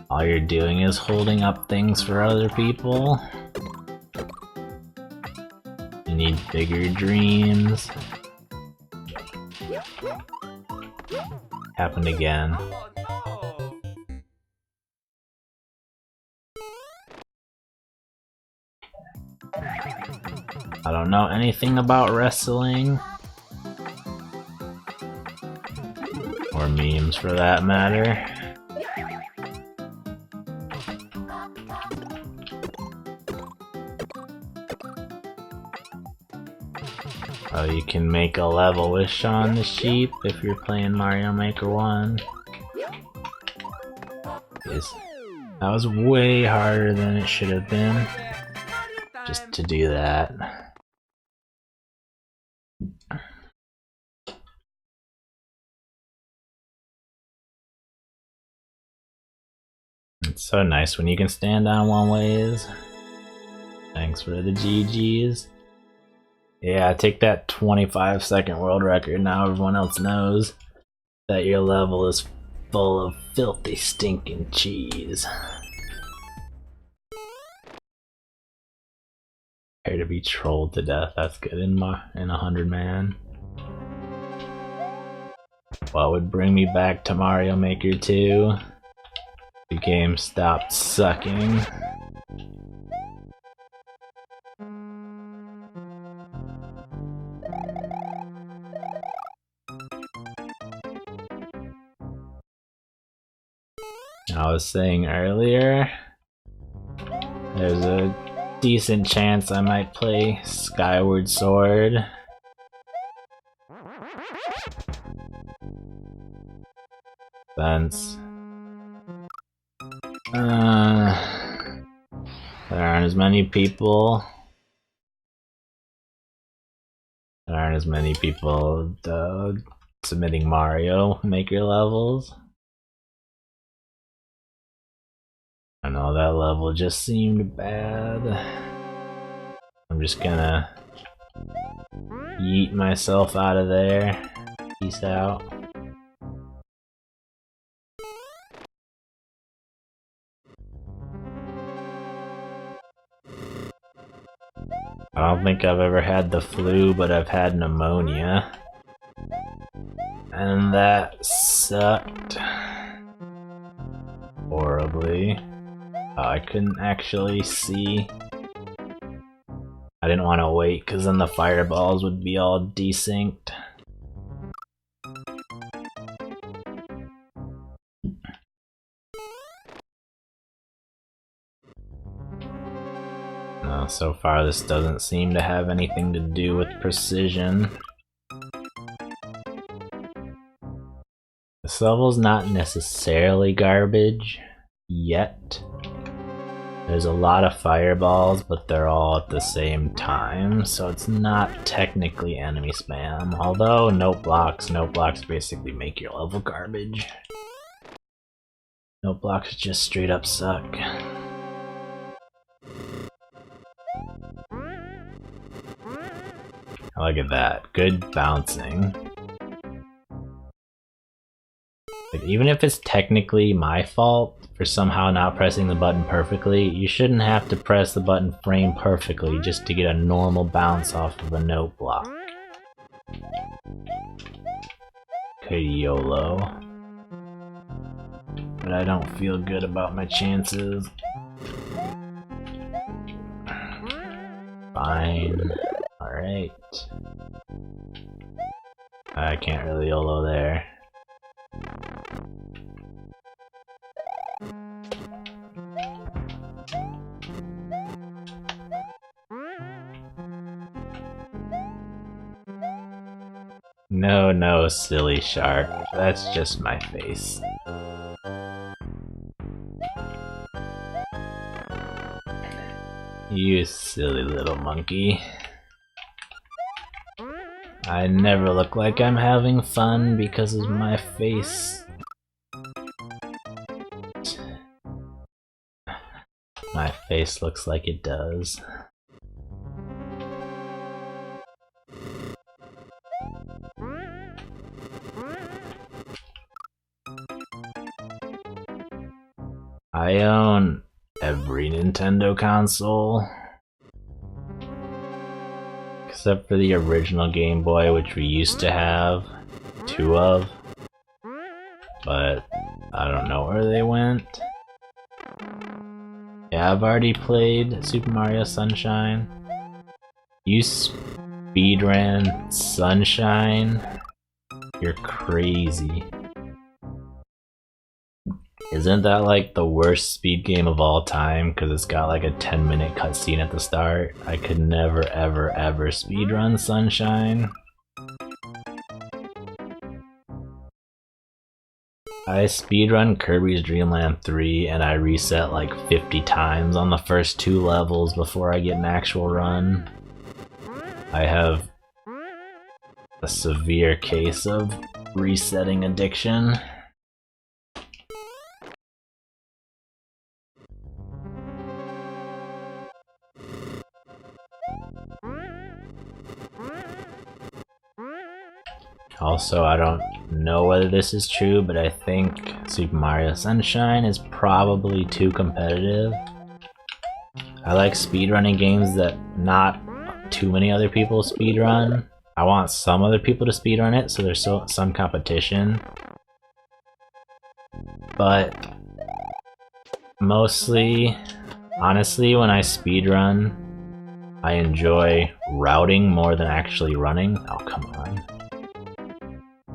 All you're doing is holding up things for other people. You need bigger dreams. Happened again. Oh no! I don't know anything about wrestling. Or memes for that matter. Oh, you can make a level with Shaun the Sheep if you're playing Mario Maker 1. Yes. That was way harder than it should have been. Just to do that. It's so nice when you can stand on one ways. Thanks for the GGs. Yeah, take that 25-second world record. Now everyone else knows that your level is full of filthy, stinking cheese. Prepare to be trolled to death. That's good in 100 Man. What would bring me back to Mario Maker 2? The game stopped sucking. I was saying earlier, there's a decent chance I might play Skyward Sword. Since there aren't as many people. Submitting Mario Maker levels. I know that level just seemed bad. I'm just gonna yeet myself out of there. Peace out. I don't think I've ever had the flu, but I've had pneumonia. And that sucked horribly. I couldn't actually see. I didn't want to wait because then the fireballs would be all desynced. No, so far this doesn't seem to have anything to do with precision. This level's not necessarily garbage yet. There's a lot of fireballs, but they're all at the same time, so it's not technically enemy spam. Although note blocks basically make your level garbage. Note blocks just straight up suck. Look at that, good bouncing. Like, even if it's technically my fault for somehow not pressing the button perfectly, you shouldn't have to press the button frame perfectly just to get a normal bounce off of a note block. Okay, YOLO. But I don't feel good about my chances. Fine. Alright. I can't really YOLO there. No, silly shark. That's just my face. You silly little monkey. I never look like I'm having fun because of my face. My face looks like it does. I own every Nintendo console. Except for the original Game Boy, which we used to have 2 of. But I don't know where they went. Yeah, I've already played Super Mario Sunshine. You speedran Sunshine? You're crazy. Isn't that like the worst speed game of all time? Because it's got like a 10-minute cutscene at the start. I could never ever speedrun Sunshine. I speedrun Kirby's Dream Land 3 and I reset like 50 times on the first 2 levels before I get an actual run. I have a severe case of resetting addiction. Also, I don't know whether this is true, but I think Super Mario Sunshine is probably too competitive. I like speedrunning games that not too many other people speedrun. I want some other people to speedrun it, so there's some competition. But mostly, honestly, when I speedrun, I enjoy routing more than actually running. Oh, come on.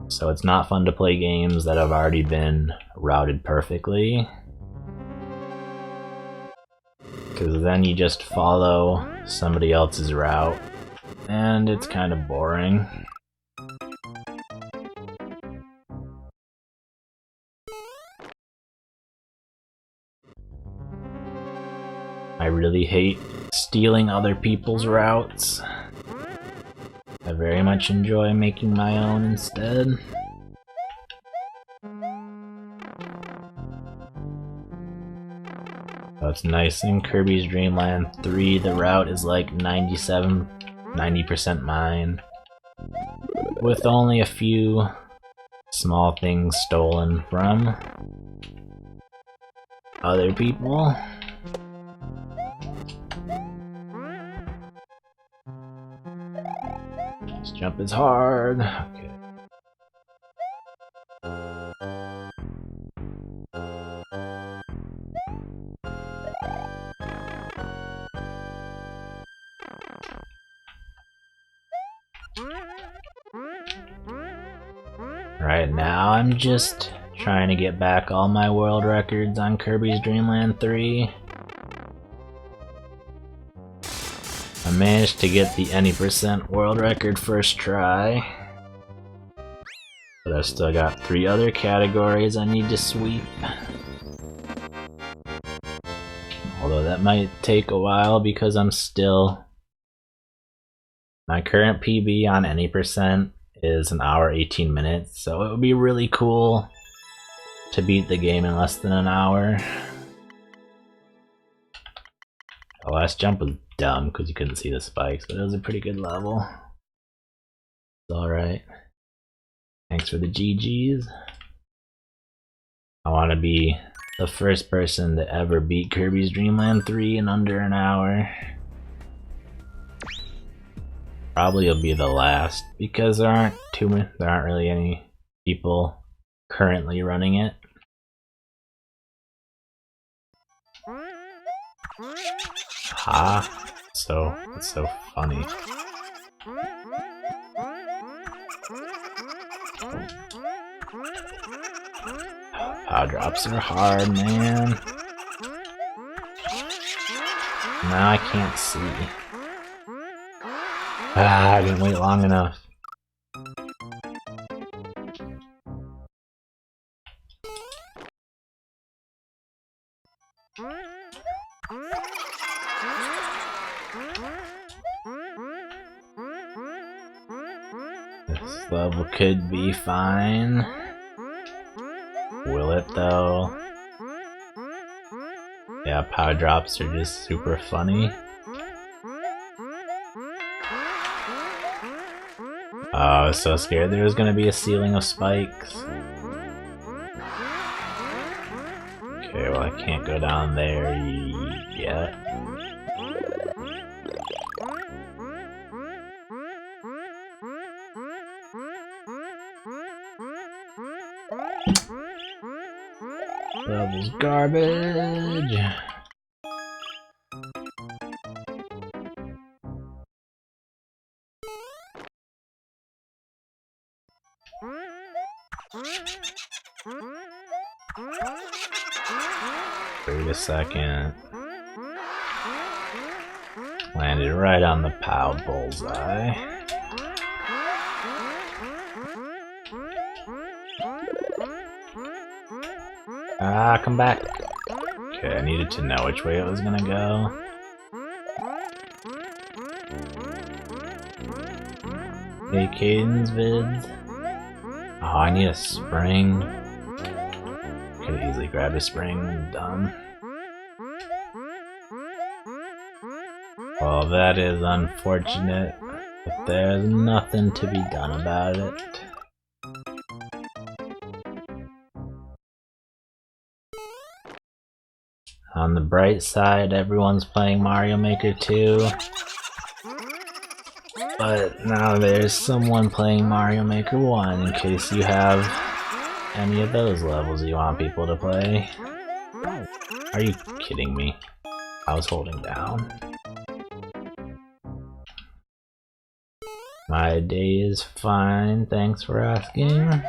So it's not fun to play games that have already been routed perfectly. Because then you just follow somebody else's route, and it's kind of boring. I really hate stealing other people's routes. I very much enjoy making my own instead. So it's nice in Kirby's Dream Land 3, the route is like 90% mine, with only a few small things stolen from other people. This jump is hard. Okay. Right now, I'm just trying to get back all my world records on Kirby's Dream Land 3. I managed to get the any % world record first try, but But I've still got 3 other categories I need to sweep. Although that might take a while because I'm still... My current PB on any percent is 1 hour 18 minutes, so it would be really cool to beat the game in less than an hour. The last jump was dumb because you couldn't see the spikes, but it was a pretty good level. It's alright. Thanks for the GGs. I want to be the first person to ever beat Kirby's Dream Land 3 in under an hour. Probably will be the last because there aren't really any people currently running it. Ha! It's so funny. Power drops are hard, man. Now I can't see. Ah, I didn't wait long enough. This level could be fine. Will it though? Yeah, power drops are just super funny. Oh, I was so scared there was gonna be a ceiling of spikes. Okay, well I can't go down there yet. Level's garbage. Wait a second. Landed right on the POW bullseye. Ah, come back. Okay, I needed to know which way it was gonna go. Hey, Cadence vids. Oh, I need a spring. Could easily grab a spring. Dumb. Well, that is unfortunate, but there's nothing to be done about it. On the bright side, everyone's playing Mario Maker 2. But now there's someone playing Mario Maker 1 in case you have any of those levels you want people to play. Are you kidding me? I was holding down. My day is fine, thanks for asking.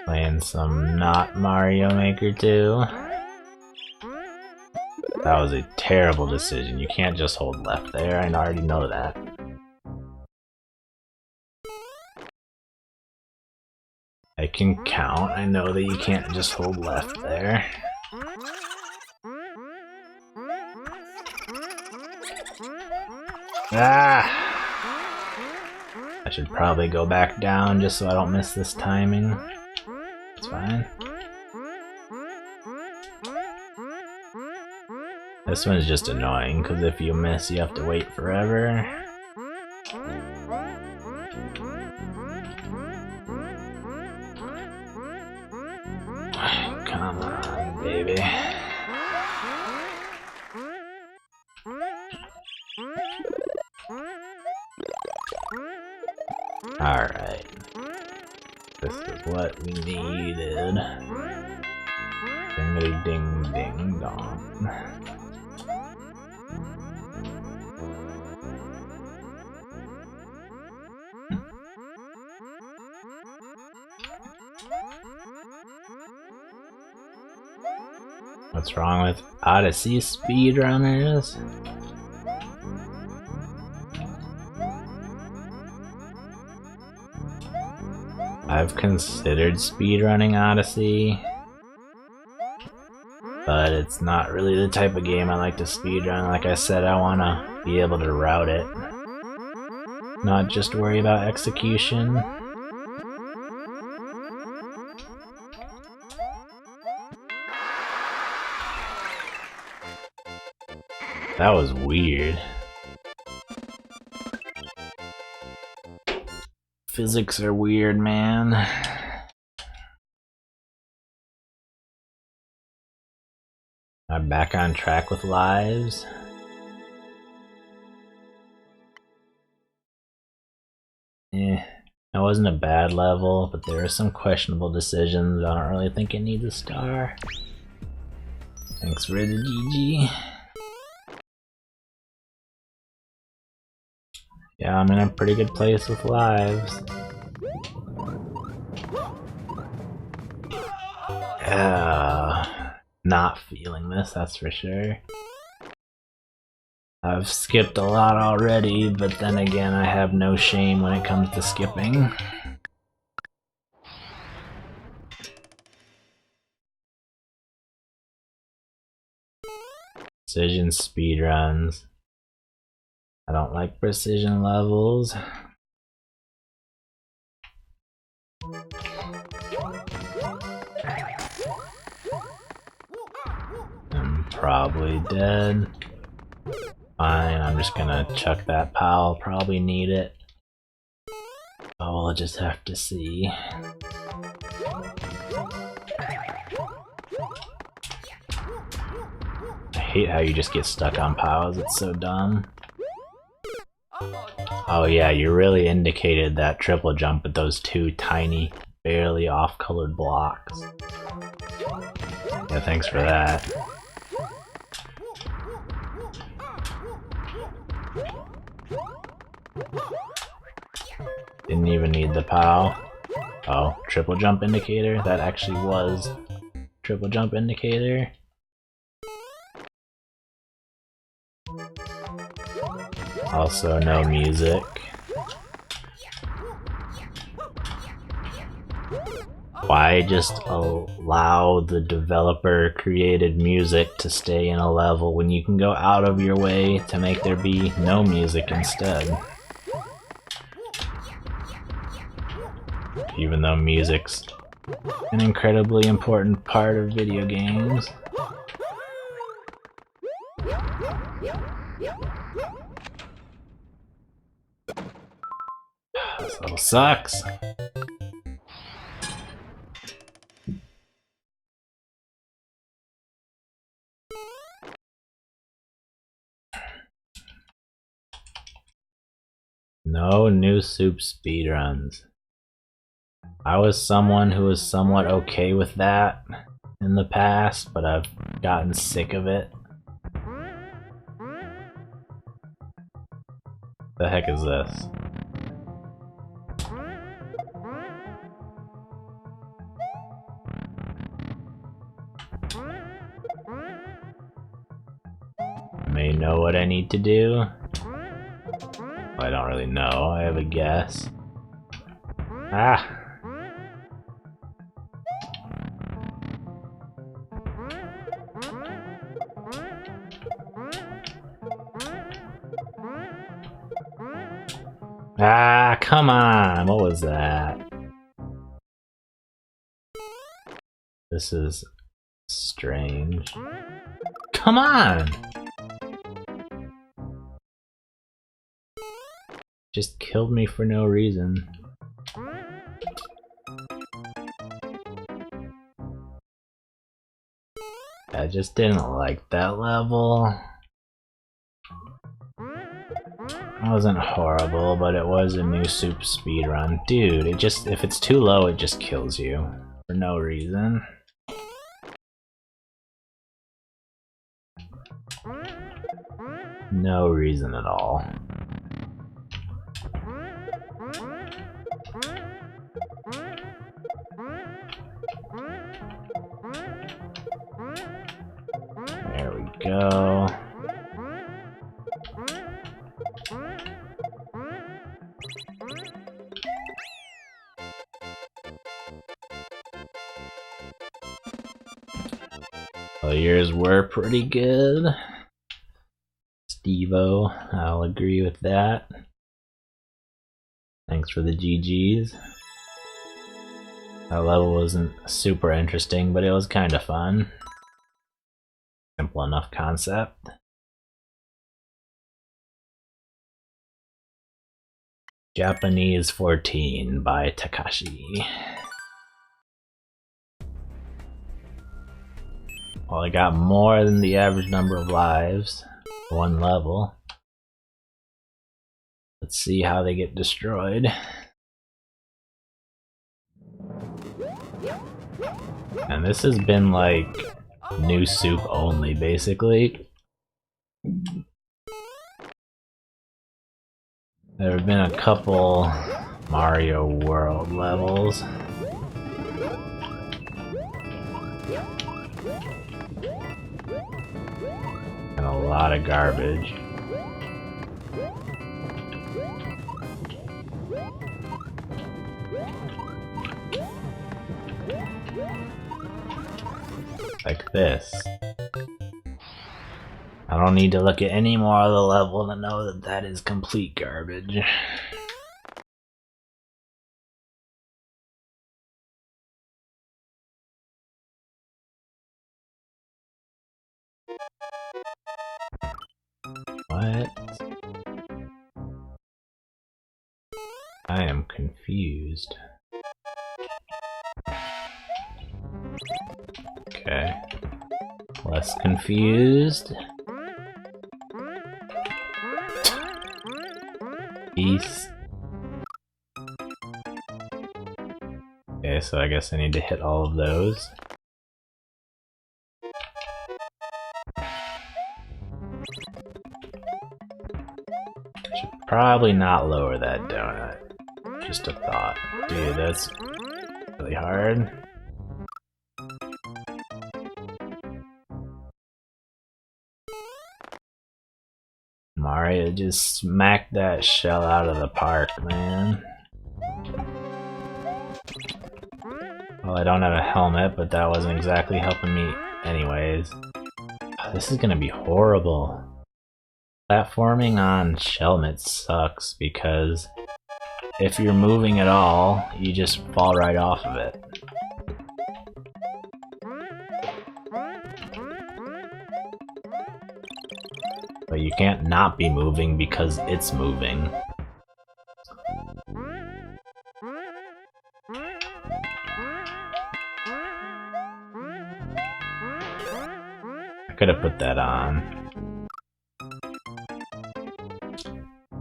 Playing some not Mario Maker 2. That was a terrible decision. You can't just hold left there, I already know that. I can count, I know that you can't just hold left there. Ah! I should probably go back down just so I don't miss this timing. It's fine. This one's just annoying, because if you miss, you have to wait forever. Come on, baby. Alright. This is what we needed. Dingity ding ding dong. What's wrong with Odyssey speedrunners? I've considered speedrunning Odyssey, but it's not really the type of game I like to speedrun. Like I said, I want to be able to route it, not just worry about execution. That was weird. Physics are weird, man. I'm back on track with lives. That wasn't a bad level, but there are some questionable decisions. I don't really think it needs a star. Thanks for the GG. Yeah, I'm in a pretty good place with lives. Not feeling this, that's for sure. I've skipped a lot already, but then again, I have no shame when it comes to skipping. Precision speedruns. I don't like precision levels. I'm probably dead. Fine, I'm just gonna chuck that pal, probably need it. Oh, we'll just have to see. I hate how you just get stuck on pals, it's so dumb. Oh yeah, you really indicated that triple jump with those two tiny, barely off-colored blocks. Yeah, thanks for that. Didn't even need the POW. Oh, triple jump indicator? That actually was triple jump indicator. Also, no music. Why just allow the developer created music to stay in a level when you can go out of your way to make there be no music instead? Even though music's an incredibly important part of video games. This level sucks. No new soup speedruns. I was someone who was somewhat okay with that in the past, but I've gotten sick of it. The heck is this? I may know what I need to do. Well, I don't really know, I have a guess. Ah! Ah, come on! What was that? This is strange. Come on! Just killed me for no reason. I just didn't like that level. It wasn't horrible, but it was a new soup speedrun. Dude, it just, if it's too low, it just kills you. For no reason. No reason at all. There we go. Well, yours were pretty good, Steve-O. I'll agree with that. Thanks for the GGs. That level wasn't super interesting, but it was kind of fun. Simple enough concept. Japanese 14 by Takashi. Well, I got more than the average number of lives for one level. Let's see how they get destroyed. And this has been like new soup only, basically. There have been a couple Mario World levels. And a lot of garbage. Like this. I don't need to look at any more of the level to know that that is complete garbage. What? I am confused. Okay. Less confused. Peace. Okay, so I guess I need to hit all of those. Should probably not lower that donut. Just a thought. Dude, that's really hard. Mario just smacked that shell out of the park, man. Well, I don't have a helmet, but that wasn't exactly helping me anyways. This is gonna be horrible. Platforming on Shelmet sucks because if you're moving at all, you just fall right off of it. But you can't not be moving because it's moving. I could have put that on.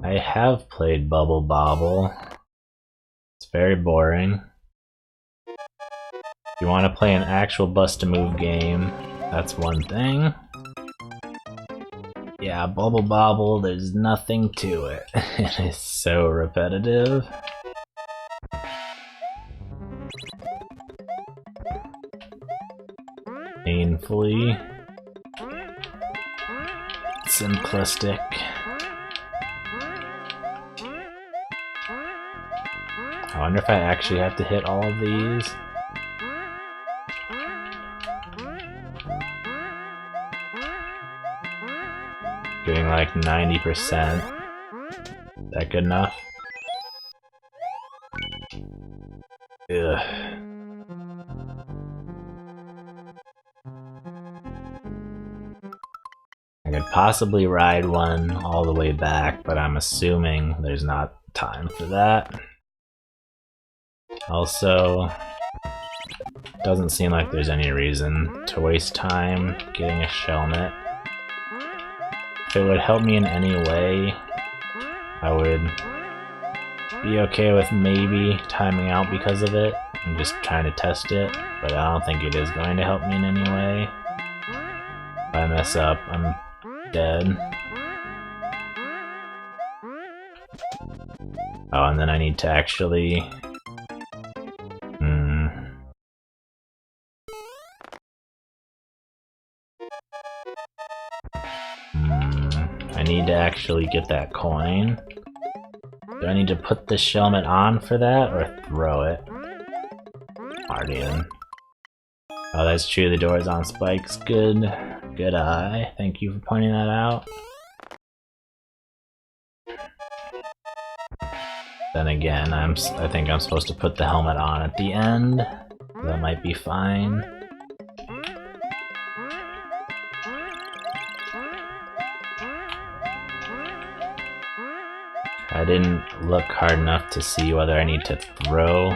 I have played Bubble Bobble. It's very boring. If you want to play an actual bust-a-move game, that's one thing. Yeah, Bubble Bobble, there's nothing to it. It is so repetitive. Painfully simplistic. I wonder if I actually have to hit all of these. Doing like 90%. Is that good enough? Ugh. I could possibly ride one all the way back, but I'm assuming there's not time for that. Also, doesn't seem like there's any reason to waste time getting a Shelmet. If it would help me in any way, I would be okay with maybe timing out because of it. I'm just trying to test it, but I don't think it is going to help me in any way. If I mess up, I'm dead. Oh, and then I need to actually... I need to actually get that coin. Do I need to put the Shelmet on for that, or throw it? Guardian. Oh, that's true, the door's on spikes. Good eye. Thank you for pointing that out. Then again, I think I'm supposed to put the helmet on at the end. That might be fine. I didn't look hard enough to see whether I need to throw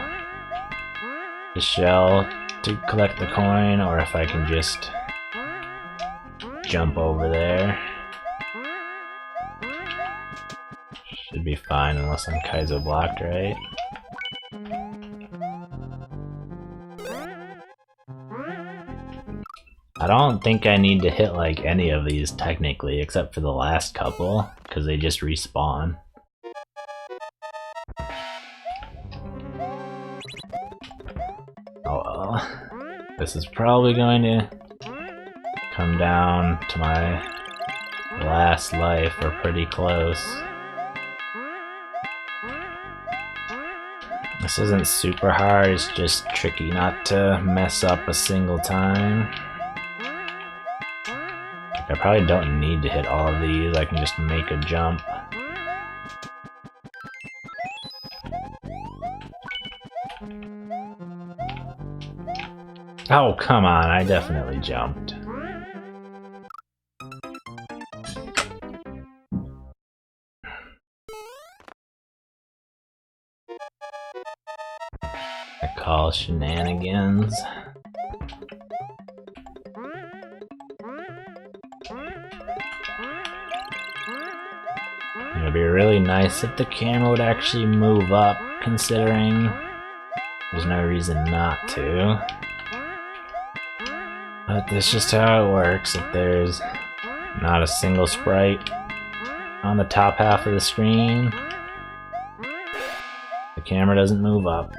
the shell to collect the coin or if I can just jump over there. Should be fine unless I'm Kaizo blocked, right? I don't think I need to hit like any of these technically, except for the last couple, because they just respawn. Oh well. This is probably going to come down to my last life, or pretty close. This isn't super hard, it's just tricky not to mess up a single time. I probably don't need to hit all of these, I can just make a jump. Oh, come on, I definitely jumped. I call shenanigans. It would be really nice if the camera would actually move up, considering there's no reason not to. But that's just how it works. If there's not a single sprite on the top half of the screen, the camera doesn't move up.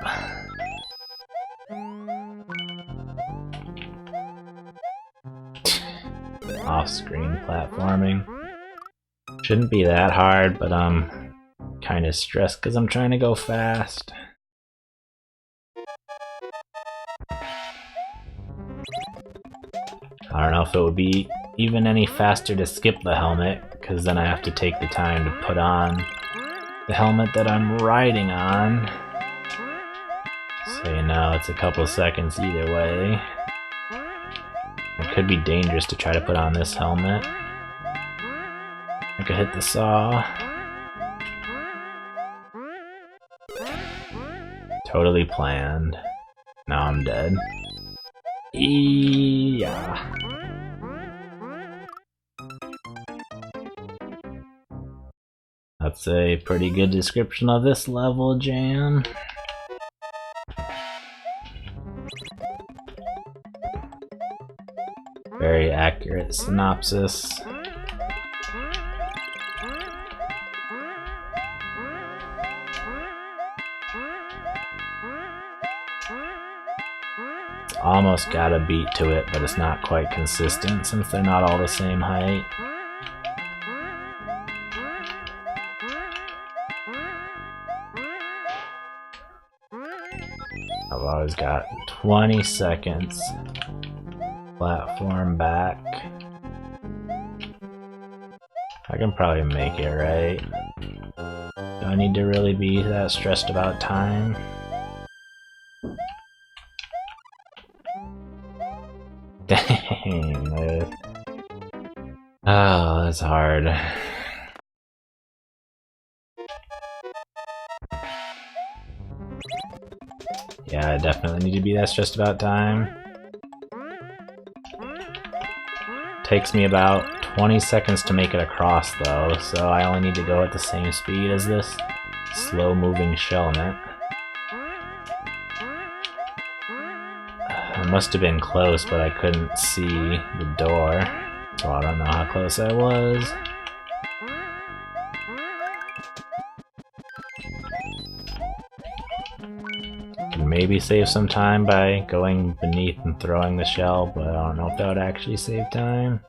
Off-screen platforming. Shouldn't be that hard, but I'm kind of stressed because I'm trying to go fast. I don't know if it would be even any faster to skip the helmet, because then I have to take the time to put on the helmet that I'm riding on. So you know, it's a couple seconds either way. It could be dangerous to try to put on this helmet. I could hit the saw. Totally planned. Now I'm dead. Yeah. That's a pretty good description of this level, Jam. Very accurate synopsis. Almost got a beat to it, but it's not quite consistent since they're not all the same height. I've always got 20 seconds. Platform back. I can probably make it, right? Do I need to really be that stressed about time? Dang, dude. Oh, that's hard. Yeah, I definitely need to be that stressed about time. Takes me about 20 seconds to make it across though, so I only need to go at the same speed as this slow-moving shellnet. I must have been close, but I couldn't see the door, so I don't know how close I was. Can maybe save some time by going beneath and throwing the shell, but I don't know if that would actually save time.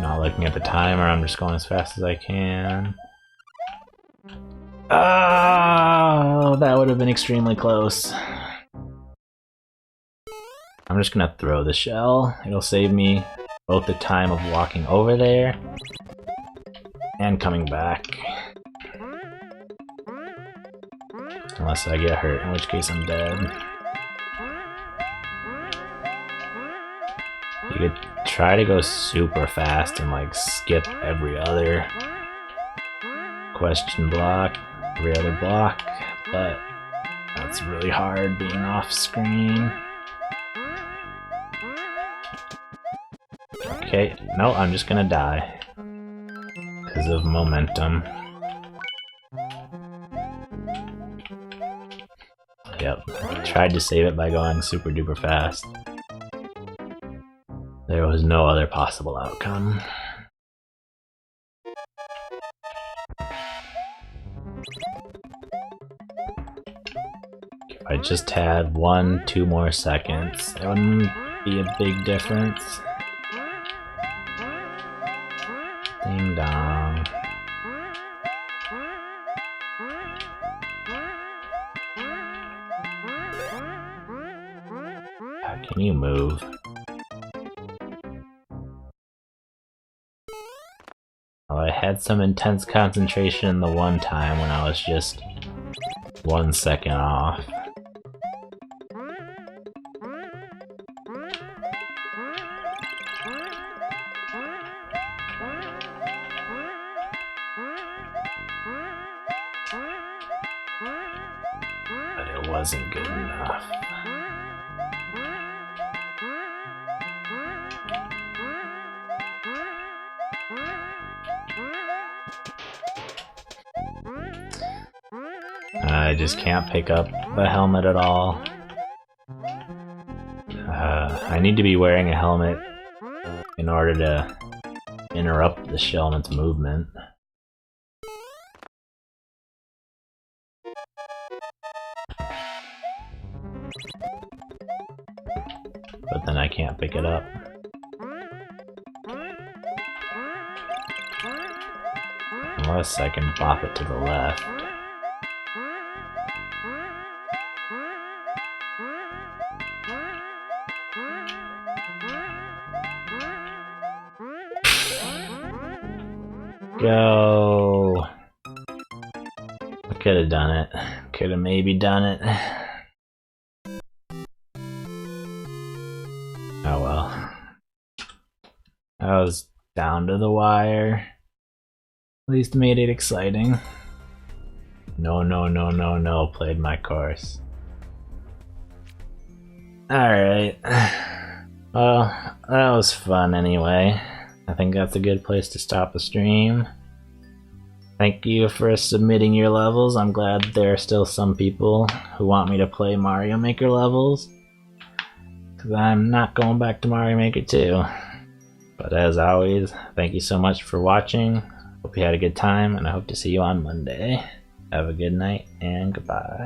Not looking at the timer, I'm just going as fast as I can. Oh, Oh, that would have been extremely close. I'm just gonna throw the shell. It'll save me both the time of walking over there and coming back. Unless I get hurt, in which case I'm dead. You could try to go super fast and like skip every other question block, every other block, but that's really hard being off screen. Okay, no, I'm just gonna die because of momentum. Yep, tried to save it by going super duper fast. There was no other possible outcome. If I just had 1-2 more seconds, that wouldn't be a big difference. Ding dong. How can you move? Well, I had some intense concentration the one time when I was just 1 second off. But it wasn't good enough. I just can't pick up the helmet at all. I need to be wearing a helmet in order to interrupt the shellman's movement. But then I can't pick it up. Unless I can bop it to the left. Go! I could have done it. Could have maybe done it. Oh well. I was down to the wire. At least made it exciting. No, no, no, no, no, played my course. Alright. Well, that was fun anyway. I think that's a good place to stop the stream. Thank you for submitting your levels. I'm glad there are still some people who want me to play Mario Maker levels, because I'm not going back to Mario Maker 2. But as always, thank you so much for watching. Hope you had a good time, and I hope to see you on Monday. Have a good night, and goodbye.